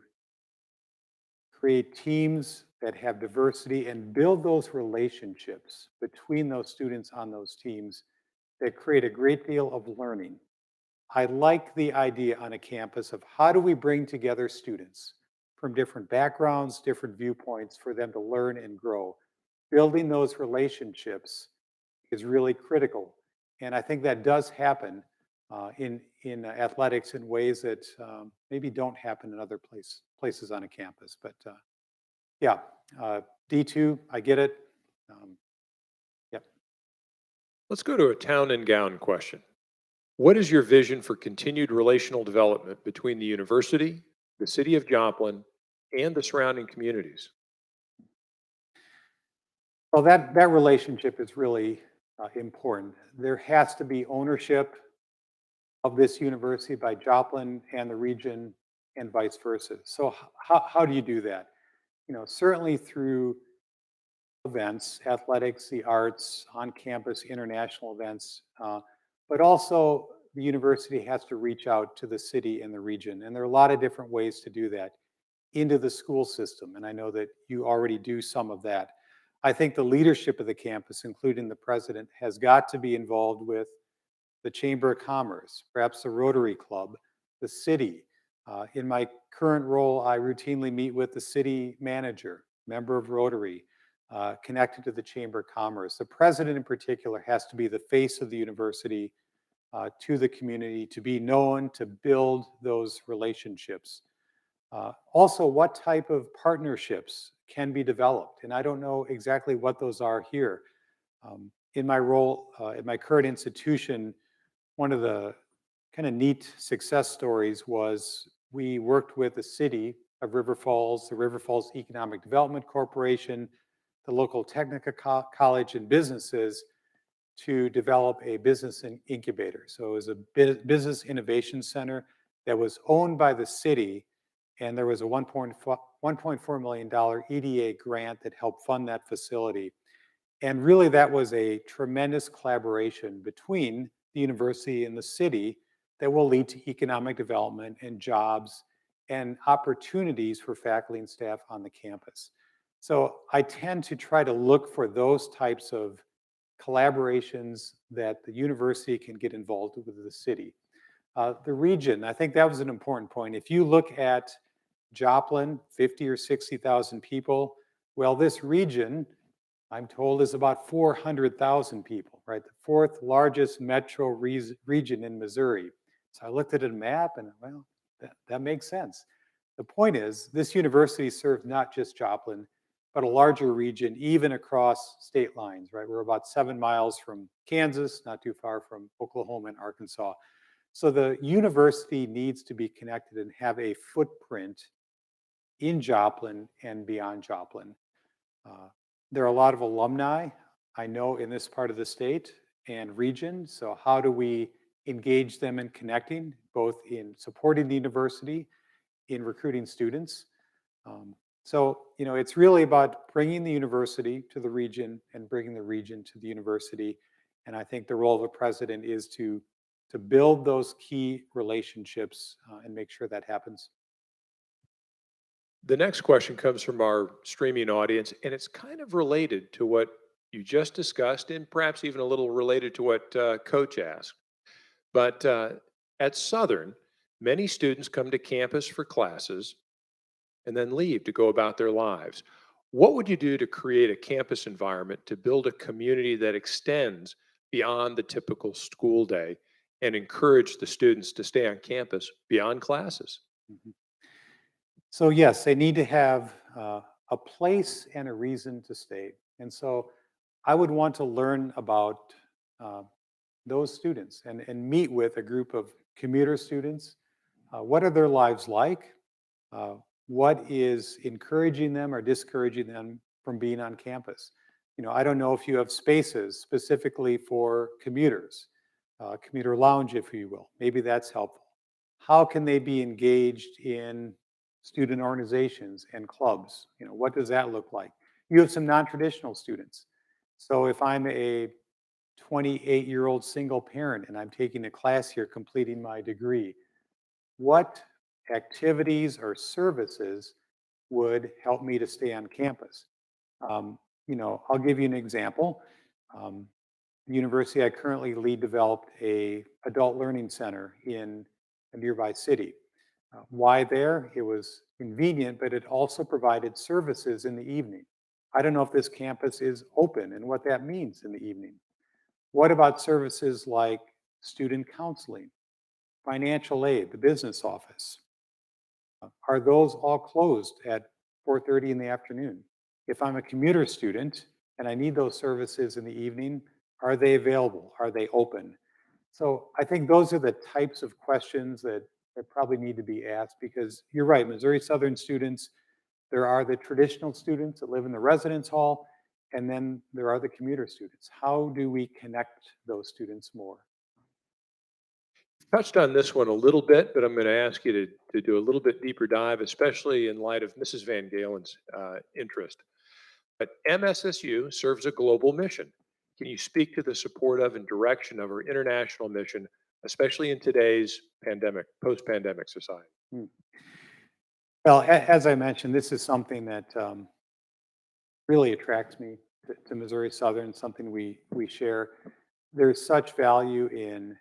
create teams that have diversity and build those relationships between those students on those teams that create a great deal of learning. I like the idea on a campus of how do we bring together students from different backgrounds, different viewpoints for them to learn and grow. Building those relationships is really critical. And I think that does happen in athletics in ways that maybe don't happen in other places on a campus. But yeah, D2, I get it. Yep. Let's go to a town and gown question. What is your vision for continued relational development between the university, the city of Joplin, and the surrounding communities? Well, that relationship is really important. There has to be ownership of this university by Joplin and the region and vice versa. So how do you do that? You know, certainly through events, athletics, the arts, on-campus international events, but also the university has to reach out to the city and the region. And there are a lot of different ways to do that into the school system. And I know that you already do some of that. I think the leadership of the campus, including the president, has got to be involved with the Chamber of Commerce, perhaps the Rotary Club, the city. In my current role, I routinely meet with the city manager, member of Rotary, connected to the Chamber of Commerce. The president in particular has to be the face of the university to the community, to be known, to build those relationships. Also, what type of partnerships can be developed? And I don't know exactly what those are here. In my role at my current institution, one of the kind of neat success stories was we worked with the city of River Falls, the River Falls Economic Development Corporation, the local technical college, and businesses to develop a business incubator. So it was a business innovation center that was owned by the city, and there was a $1.4 million EDA grant that helped fund that facility. And really, that was a tremendous collaboration between the university and the city that will lead to economic development and jobs and opportunities for faculty and staff on the campus. So I tend to try to look for those types of collaborations that the university can get involved with the city. The region, I think that was an important point. If you look at Joplin, 50 or 60,000 people, well, this region, I'm told, is about 400,000 people, right? The fourth largest metro region in Missouri. So I looked at a map and, well, that makes sense. The point is, this university serves not just Joplin, but a larger region, even across state lines, right? We're about 7 miles from Kansas, not too far from Oklahoma and Arkansas. So the university needs to be connected and have a footprint in Joplin and beyond Joplin. There are a lot of alumni, I know, in this part of the state and region. So how do we engage them in connecting, both in supporting the university, in recruiting students? So, it's really about bringing the university to the region and bringing the region to the university. And I think the role of a president is to build those key relationships and make sure that happens. The next question comes from our streaming audience, and it's kind of related to what you just discussed, and perhaps even a little related to what Coach asked. But at Southern, many students come to campus for classes and then leave to go about their lives. What would you do to create a campus environment to build a community that extends beyond the typical school day and encourage the students to stay on campus beyond classes? Mhm. So yes, they need to have a place and a reason to stay. And so I would want to learn about uh, those students and meet with a group of commuter students. What are their lives like? Uh, what is encouraging them or discouraging them from being on campus? I don't know if you have spaces specifically for commuters, commuter lounge, if you will. Maybe that's helpful. How can they be engaged in student organizations and clubs? What does that look like? You have some non-traditional students. So if I'm a 28-year-old single parent and I'm taking a class here completing my degree, what activities or services would help me to stay on campus? I'll give you an example. Um, the university I currently lead developed a adult learning center in a nearby city. Why there? It was convenient, but it also provided services in the evening. I don't know if this campus is open and what that means in the evening. What about services like student counseling, financial aid, the business office? Are those all closed at 4:30 in the afternoon? If I'm a commuter student and I need those services in the evening, are they available? Are they open? So I think those are the types of questions that probably need to be asked, because you're right, Missouri Southern students, there are the traditional students that live in the residence hall, and then there are the commuter students. How do we connect those students more? Touched on this one a little bit, but I'm going to ask you to do a little bit deeper dive, especially in light of Mrs. Van Galen's interest. But MSSU serves a global mission. Can you speak to the support of and direction of our international mission, especially in today's pandemic, post-pandemic society? Hmm. Well, as I mentioned, this is something that really attracts me to Missouri Southern, something we share. There's such value in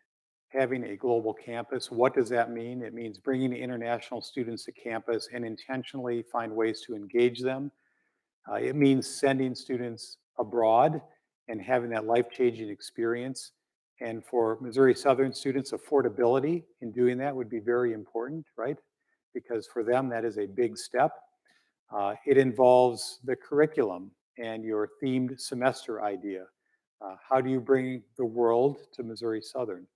having a global campus. What does that mean? It means bringing international students to campus and intentionally find ways to engage them. It means sending students abroad and having that life-changing experience. And for Missouri Southern students, affordability in doing that would be very important, right? Because for them, that is a big step. It involves the curriculum and your themed semester idea. How do you bring the world to Missouri Southern?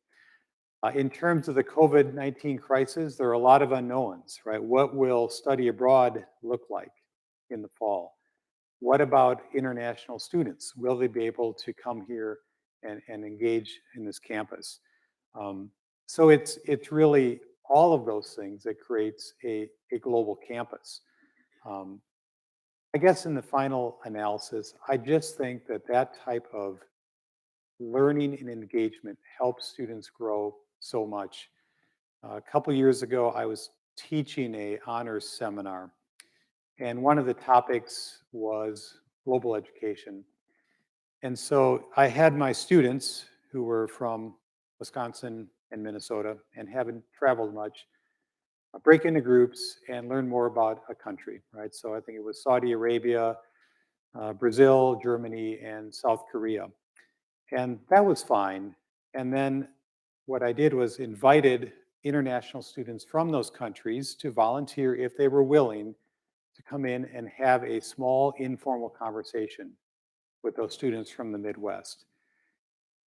In terms of the COVID-19 crisis, there are a lot of unknowns, right? What will study abroad look like in the fall? What about international students? Will they be able to come here and engage in this campus? Um, so it's really all of those things that creates a global campus. Um, I guess in the final analysis, I just think that that type of learning and engagement helps students grow so much. A couple years ago, I was teaching a honors seminar, and one of the topics was global education. And so I had my students who were from Wisconsin and Minnesota and haven't traveled much break into groups and learn more about a country, right? So I think it was Saudi Arabia, Brazil, Germany, and South Korea. And that was fine. And then what I did was invited international students from those countries to volunteer if they were willing to come in and have a small informal conversation with those students from the Midwest.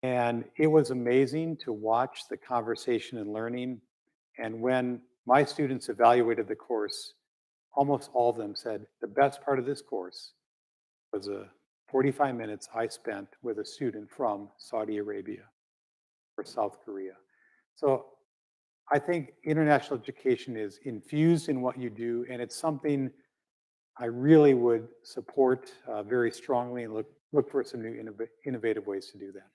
And it was amazing to watch the conversation and learning. And when my students evaluated the course, almost all of them said the best part of this course was the 45 minutes I spent with a student from Saudi Arabia or South Korea. So I think international education is infused in what you do, and it's something I really would support very strongly and look for some new innovative ways to do that.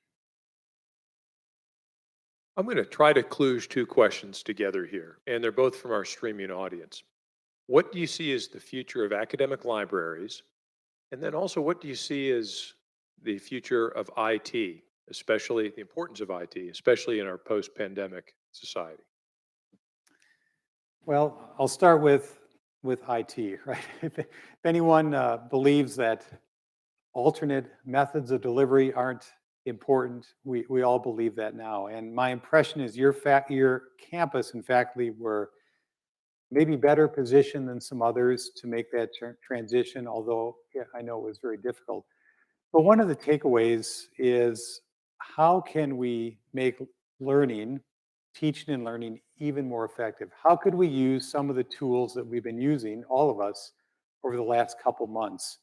I'm going to try to kludge two questions together here, and they're both from our streaming audience. What do you see as the future of academic libraries? And then also, what do you see as the future of IT, especially the importance of IT, especially in our post-pandemic society? Well, I'll start with IT, right? If anyone believes that alternate methods of delivery aren't important, we all believe that now. And my impression is your campus and faculty were maybe better positioned than some others to make that transition, although yeah, I know it was very difficult. But one of the takeaways is how can we make learning, teaching and learning even more effective? How could we use some of the tools that we've been using, all of us, over the last couple months?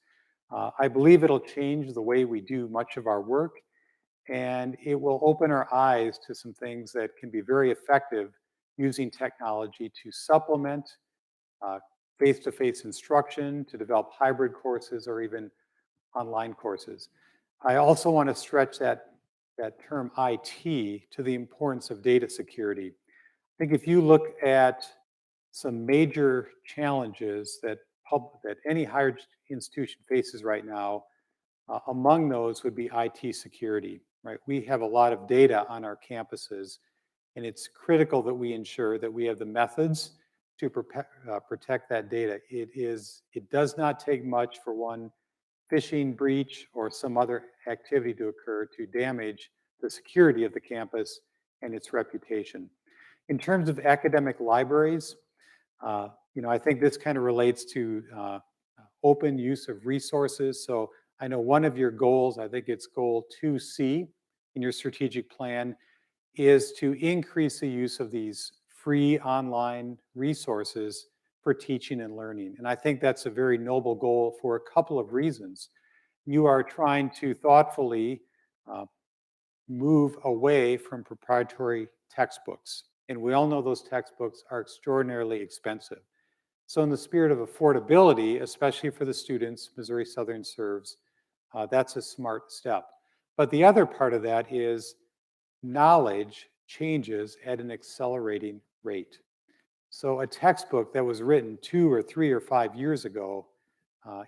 I believe it'll change the way we do much of our work, and it will open our eyes to some things that can be very effective using technology to supplement uh, face-to-face instruction, to develop hybrid courses, or even online courses. I also want to stretch that term IT to the importance of data security. I think if you look at some major challenges that any higher institution faces right now, among those would be IT security, right? We have a lot of data on our campuses, and it's critical that we ensure that we have the methods to protect that data. It does not take much for one phishing breach or some other activity to occur to damage the security of the campus and its reputation. In terms of academic libraries, I think this kind of relates to open use of resources. So I know one of your goals, I think it's goal 2C in your strategic plan, is to increase the use of these free online resources for teaching and learning. And I think that's a very noble goal for a couple of reasons. You are trying to thoughtfully uh, move away from proprietary textbooks. And we all know those textbooks are extraordinarily expensive. So in the spirit of affordability, especially for the students Missouri Southern serves, that's a smart step. But the other part of that is knowledge changes at an accelerating rate. So a textbook that was written 2 or 3 or 5 years ago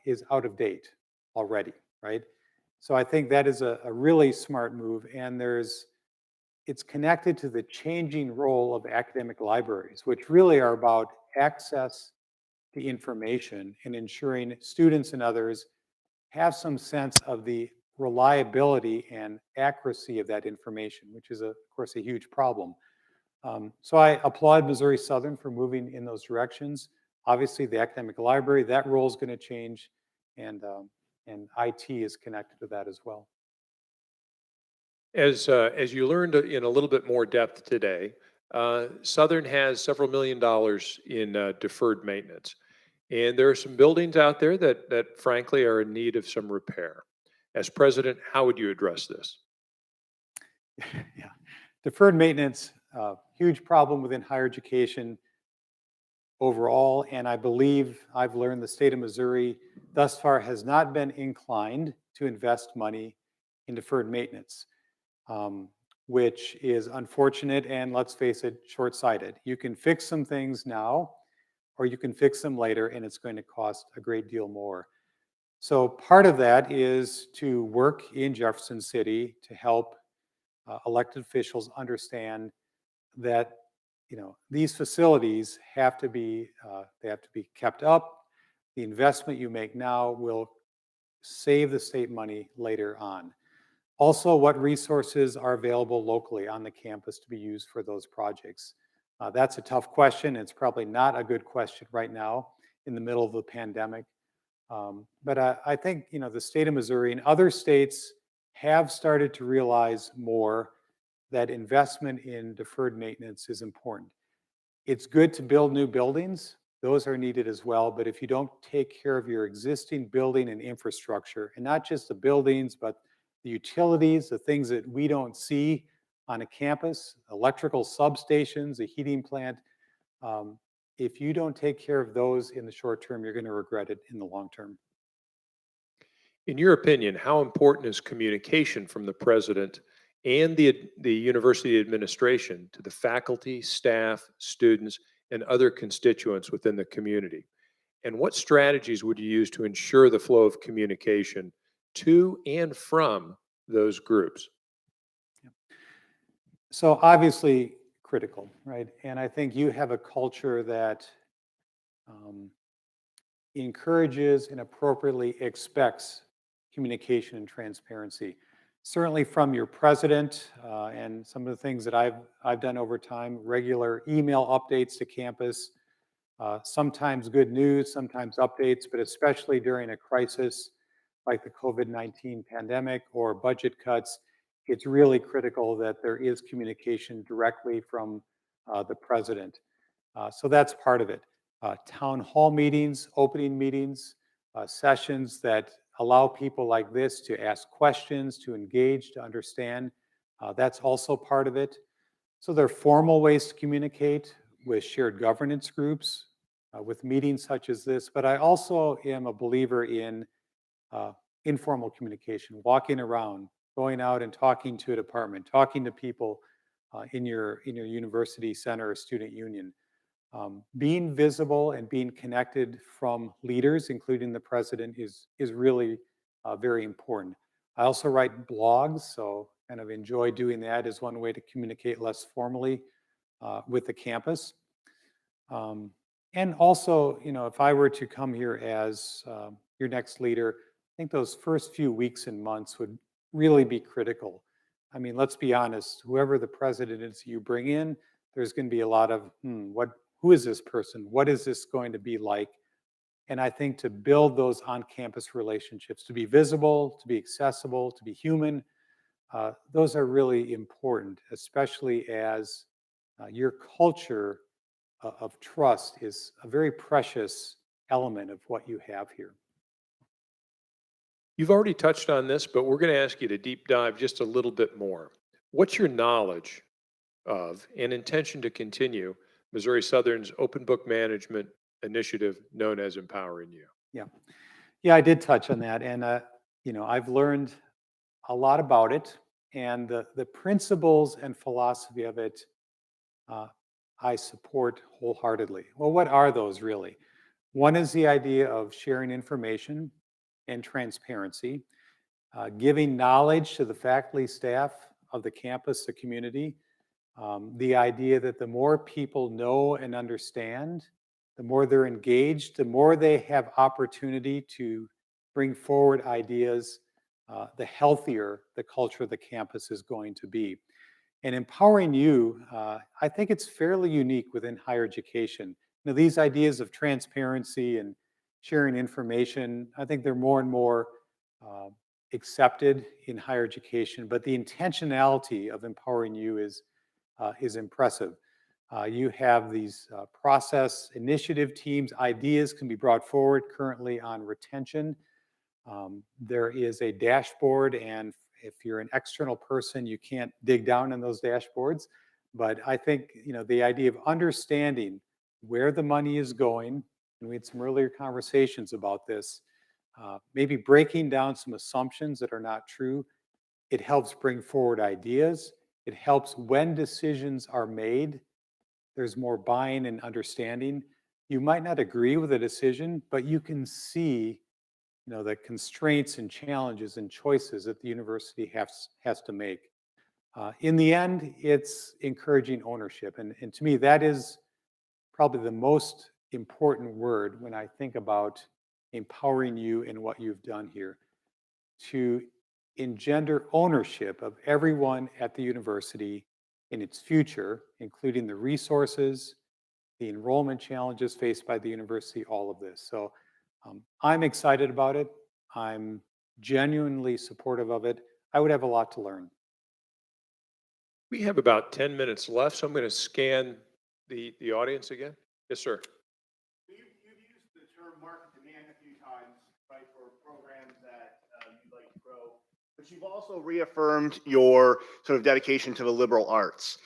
is out of date already, right? So I think that is a really smart move. And there's it's connected to the changing role of academic libraries, which really are about access to information and ensuring students and others have some sense of the reliability and accuracy of that information, which is, of course, a huge problem. So I applaud Missouri Southern for moving in those directions. Obviously, the academic library, that role is going to change, and IT is connected to that as well. As you learned in a little bit more depth today, Southern has several $1 million in deferred maintenance. And there are some buildings out there that frankly are in need of some repair. As president, how would you address this? Yeah, deferred maintenance, huge problem within higher education overall, and I believe I've learned the state of Missouri thus far has not been inclined to invest money in deferred maintenance, which is unfortunate and, let's face it, short-sighted. You can fix some things now, or you can fix them later, and it's going to cost a great deal more. So part of that is to work in Jefferson City to help elected officials understand that these facilities have to be kept up. The investment you make now will save the state money later on. Also, what resources are available locally on the campus to be used for those projects? That's a tough question. It's probably not a good question right now in the middle of the pandemic. But I think the state of Missouri and other states have started to realize more that investment in deferred maintenance is important. It's good to build new buildings. Those are needed as well. But if you don't take care of your existing building and infrastructure, and not just the buildings, but the utilities, the things that we don't see on a campus, electrical substations, a heating plant, if you don't take care of those in the short term, you're going to regret it in the long term. In your opinion, how important is communication from the president and the university administration to the faculty, staff, students, and other constituents within the community? And what strategies would you use to ensure the flow of communication to and from those groups? So obviously critical, right? And I think you have a culture that encourages and appropriately expects communication and transparency. Certainly from your president and some of the things that I've done over time, regular email updates to campus, sometimes good news, sometimes updates, but especially during a crisis like the COVID-19 pandemic or budget cuts, it's really critical that there is communication directly from the president. So that's part of it. Town hall meetings, opening meetings, sessions that allow people like this to ask questions, to engage, to understand. That's also part of it. So there are formal ways to communicate with shared governance groups, with meetings such as this, but I also am a believer in informal communication, walking around, going out and talking to a department, talking to people in your university center or student union. Being visible and being connected from leaders, including the president, is really very important. I also write blogs, so kind of enjoy doing that as one way to communicate less formally with the campus. And also, if I were to come here as your next leader, I think those first few weeks and months would really be critical. I mean, let's be honest, whoever the president is you bring in, there's going to be a lot of, who is this person? What is this going to be like? And I think to build those on-campus relationships, to be visible, to be accessible, to be human, those are really important, especially as your culture of trust is a very precious element of what you have here. You've already touched on this, but we're going to ask you to deep dive just a little bit more. What's your knowledge of and intention to continue Missouri Southern's open book management initiative known as Empowering You? Yeah, I did touch on that, and I've learned a lot about it, and the principles and philosophy of it, I support wholeheartedly. Well, what are those really? One is the idea of sharing information and transparency, giving knowledge to the faculty, staff, of the campus, the community. The idea that the more people know and understand, the more they're engaged, the more they have opportunity to bring forward ideas, the healthier the culture of the campus is going to be. And empowering you, I think it's fairly unique within higher education. These ideas of transparency and sharing information, I think they're more and more uh, accepted in higher education, but the intentionality of empowering you is impressive. You have these process initiative teams, ideas can be brought forward currently on retention. There is a dashboard, and if you're an external person, you can't dig down in those dashboards. But I think the idea of understanding where the money is going, and we had some earlier conversations about this, maybe breaking down some assumptions that are not true. It helps bring forward ideas. It helps when decisions are made. There's more buy-in and understanding. You might not agree with a decision, but you can see the constraints and challenges and choices that the university has to make. In the end, it's encouraging ownership. And to me, that is probably the most important word when I think about empowering you in what you've done here, to engender ownership of everyone at the university in its future, including the resources, the enrollment challenges faced by the university, all of this. So I'm excited about it. I'm genuinely supportive of it. I would have a lot to learn. We have about 10 minutes left, so I'm going to scan the audience again. Yes, sir. You've used the term market demand a few times, right, for programs that you'd like to grow, but you've also reaffirmed your sort of dedication to the liberal arts.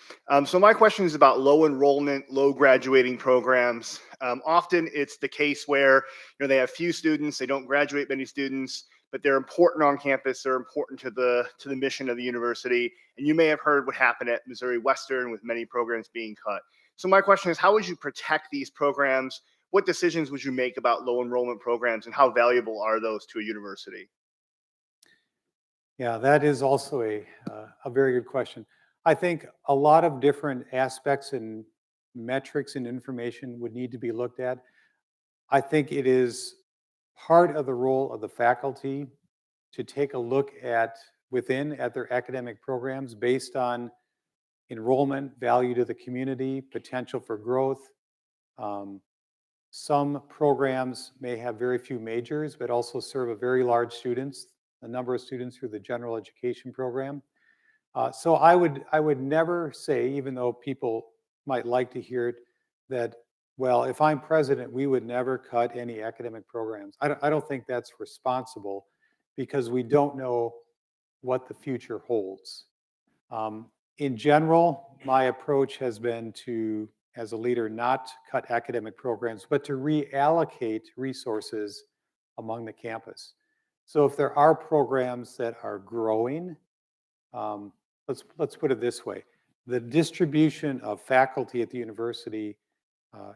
So my question is about low enrollment, low graduating programs. Often it's the case where they have few students, they don't graduate many students, but they're important on campus. They're important to the mission of the university. And you may have heard what happened at Missouri Western with many programs being cut. So my question is, how would you protect these programs? What decisions would you make about low enrollment programs, and how valuable are those to a university? Yeah, that is also a very good question. I think a lot of different aspects and metrics and information would need to be looked at. I think it is part of the role of the faculty to take a look at their academic programs based on enrollment, value to the community, potential for growth. Some programs may have very few majors, but also serve a very large a number of students through the general education program. So I would never say, even though people might like to hear it, that, well, if I'm president, we would never cut any academic programs. I don't think that's responsible, because we don't know what the future holds. In general, my approach has been to, as a leader, not cut academic programs, but to reallocate resources among the campus. So if there are programs that are growing, let's put it this way: the distribution of faculty at the university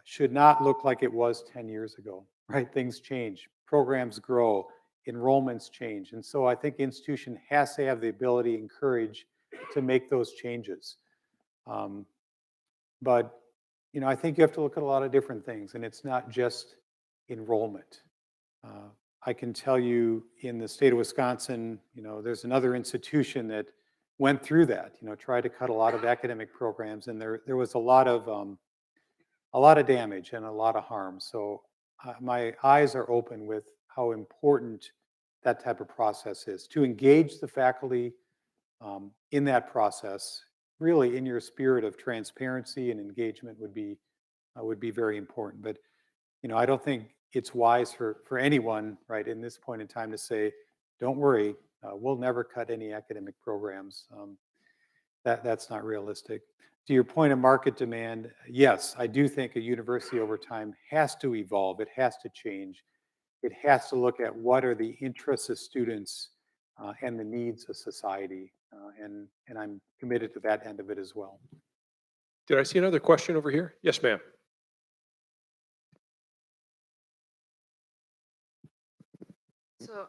should not look like it was 10 years ago, right? Things change, programs grow, enrollments change. And so I think the institution has to have the ability and courage to make those changes. But I think you have to look at a lot of different things, and it's not just enrollment. I can tell you, in the state of Wisconsin, there's another institution that went through that, tried to cut a lot of academic programs, and there was a lot of damage and a lot of harm. So my eyes are open with how important that type of process is. To engage the faculty in that process, really in your spirit of transparency and engagement, would be very important. But I don't think it's wise for anyone, right, in this point in time, to say, don't worry, we'll never cut any academic programs. That's not realistic. To your point of market demand, yes, I do think a university over time has to evolve. It has to change. It has to look at what are the interests of students and the needs of society. And I'm committed to that end of it as well. Did I see another question over here? Yes, ma'am. So,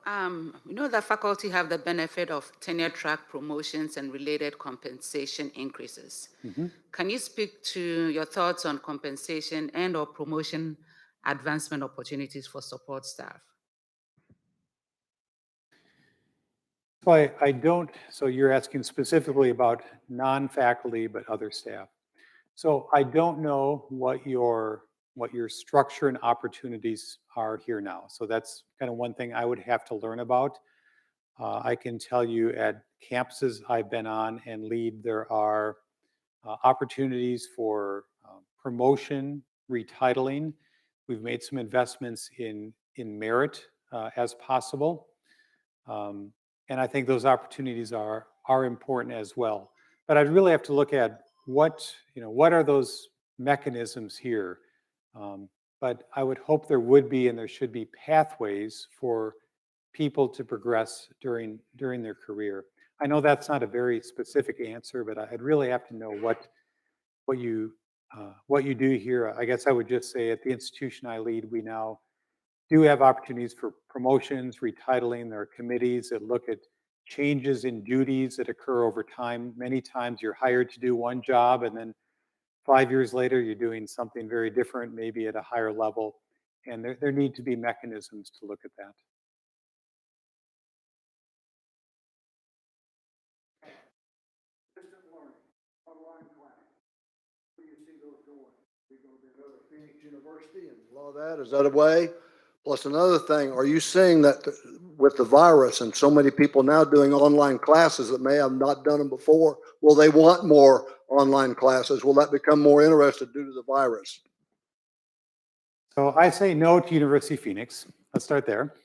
we know that faculty have the benefit of tenure track promotions and related compensation increases. Can you speak to your thoughts on compensation and or promotion advancement opportunities for support staff? So I don't, so you're asking specifically about non-faculty, but other staff. So I don't know what your structure and opportunities are here now. So that's kind of one thing I would have to learn about. I can tell you at campuses I've been on and lead, there are opportunities for promotion, retitling. We've made some investments in merit as possible. And I think those opportunities are important as well. But I'd really have to look at what are those mechanisms here. But I would hope there would be and there should be pathways for people to progress during their career. I know that's not a very specific answer, but I'd really have to know what you do here. I guess I would just say at the institution I lead, we now do have opportunities for promotions, retitling. There are committees that look at changes in duties that occur over time. Many times you're hired to do one job and then 5 years later you're doing something very different, maybe at a higher level. And there need to be mechanisms to look at that. Distant learning, online class. Where do you see those going? We going to go to Phoenix University and a lot of that, is that a way? Plus another thing, are you seeing that with the virus and so many people now doing online classes that may have not done them before, will they want more online classes? Will that become more interested due to the virus? So I say no to University of Phoenix. Let's start there.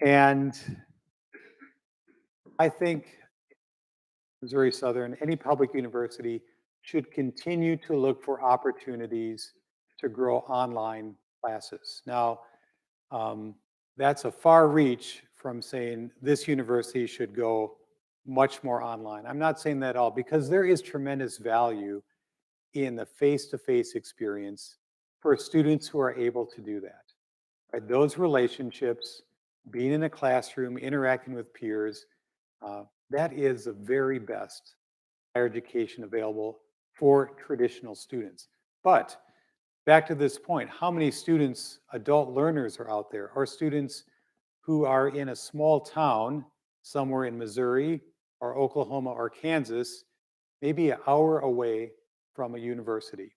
And I think Missouri Southern, any public university should continue to look for opportunities to grow online classes. Now, that's a far reach from saying this university should go much more online. I'm not saying that at all, because there is tremendous value in the face-to-face experience for students who are able to do that. Right? Those relationships, being in a classroom, interacting with peers, that is the very best higher education available for traditional students. But back to this point, how many students, adult learners are out there, or students who are in a small town somewhere in Missouri or Oklahoma or Kansas, maybe an hour away from a university,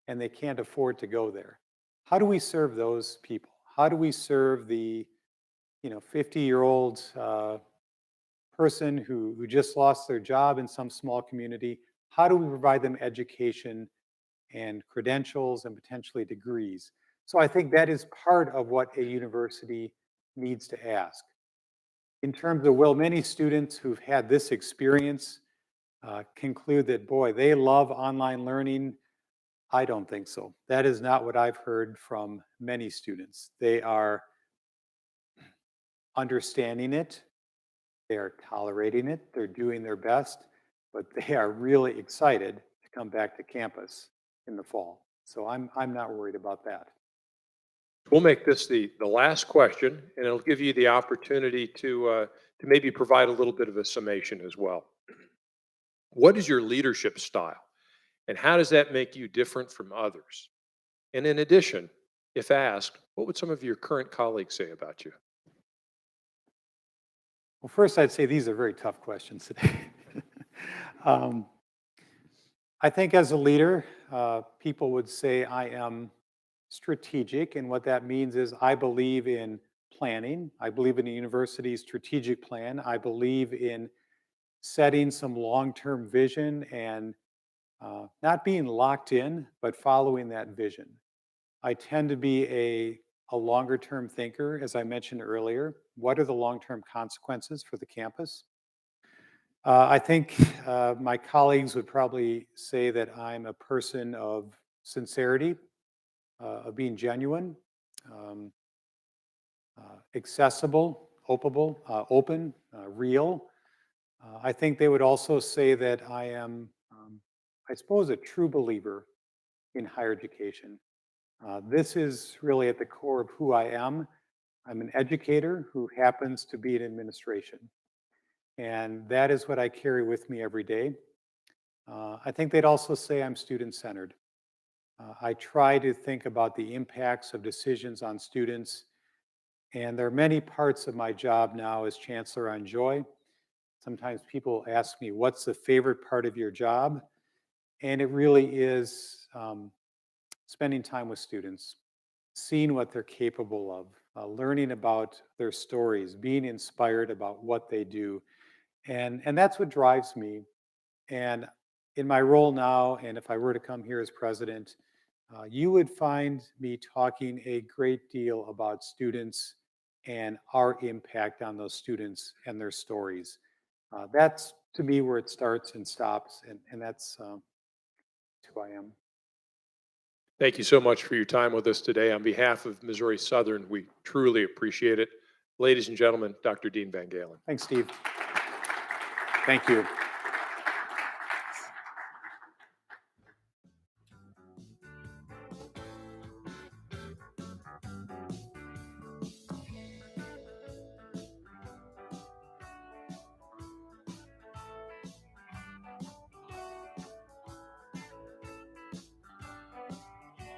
and they can't afford to go there? How do we serve those people? How do we serve the 50-year-old person who just lost their job in some small community? How do we provide them education and credentials and potentially degrees? So I think that is part of what a university needs to ask. In terms of, will many students who've had this experience conclude that, boy, they love online learning? I don't think so. That is not what I've heard from many students. They are understanding it, they are tolerating it, they're doing their best, but they are really excited to come back to campus in the fall. So I'm not worried about that. We'll make this the last question, and it'll give you the opportunity to maybe provide a little bit of a summation as well. What is your leadership style, and how does that make you different from others? And in addition, if asked, what would some of your current colleagues say about you? Well, first I'd say these are very tough questions today. I think as a leader, people would say I am strategic, and what that means is I believe in planning. I believe in a university's strategic plan. I believe in setting some long-term vision and not being locked in, but following that vision. I tend to be a longer-term thinker, as I mentioned earlier. What are the long-term consequences for the campus? I think my colleagues would probably say that I'm a person of sincerity, of being genuine, um, accessible, open, real. I think they would also say that I am, I suppose, a true believer in higher education. This is really at the core of who I am. I'm an educator who happens to be in administration. And that is what I carry with me every day. I think they'd also say I'm student-centered. I try to think about the impacts of decisions on students, and there are many parts of my job now as chancellor I enjoy. Sometimes people ask me, what's the favorite part of your job? And it really is spending time with students, seeing what they're capable of, learning about their stories, being inspired about what they do. And that's what drives me. And in my role now, and if I were to come here as president, you would find me talking a great deal about students and our impact on those students and their stories. That's to me where it starts and stops, and that's who I am. Thank you so much for your time with us today. On behalf of Missouri Southern, we truly appreciate it. Ladies and gentlemen, Dr. Dean Van Galen. Thanks, Steve. Thank you.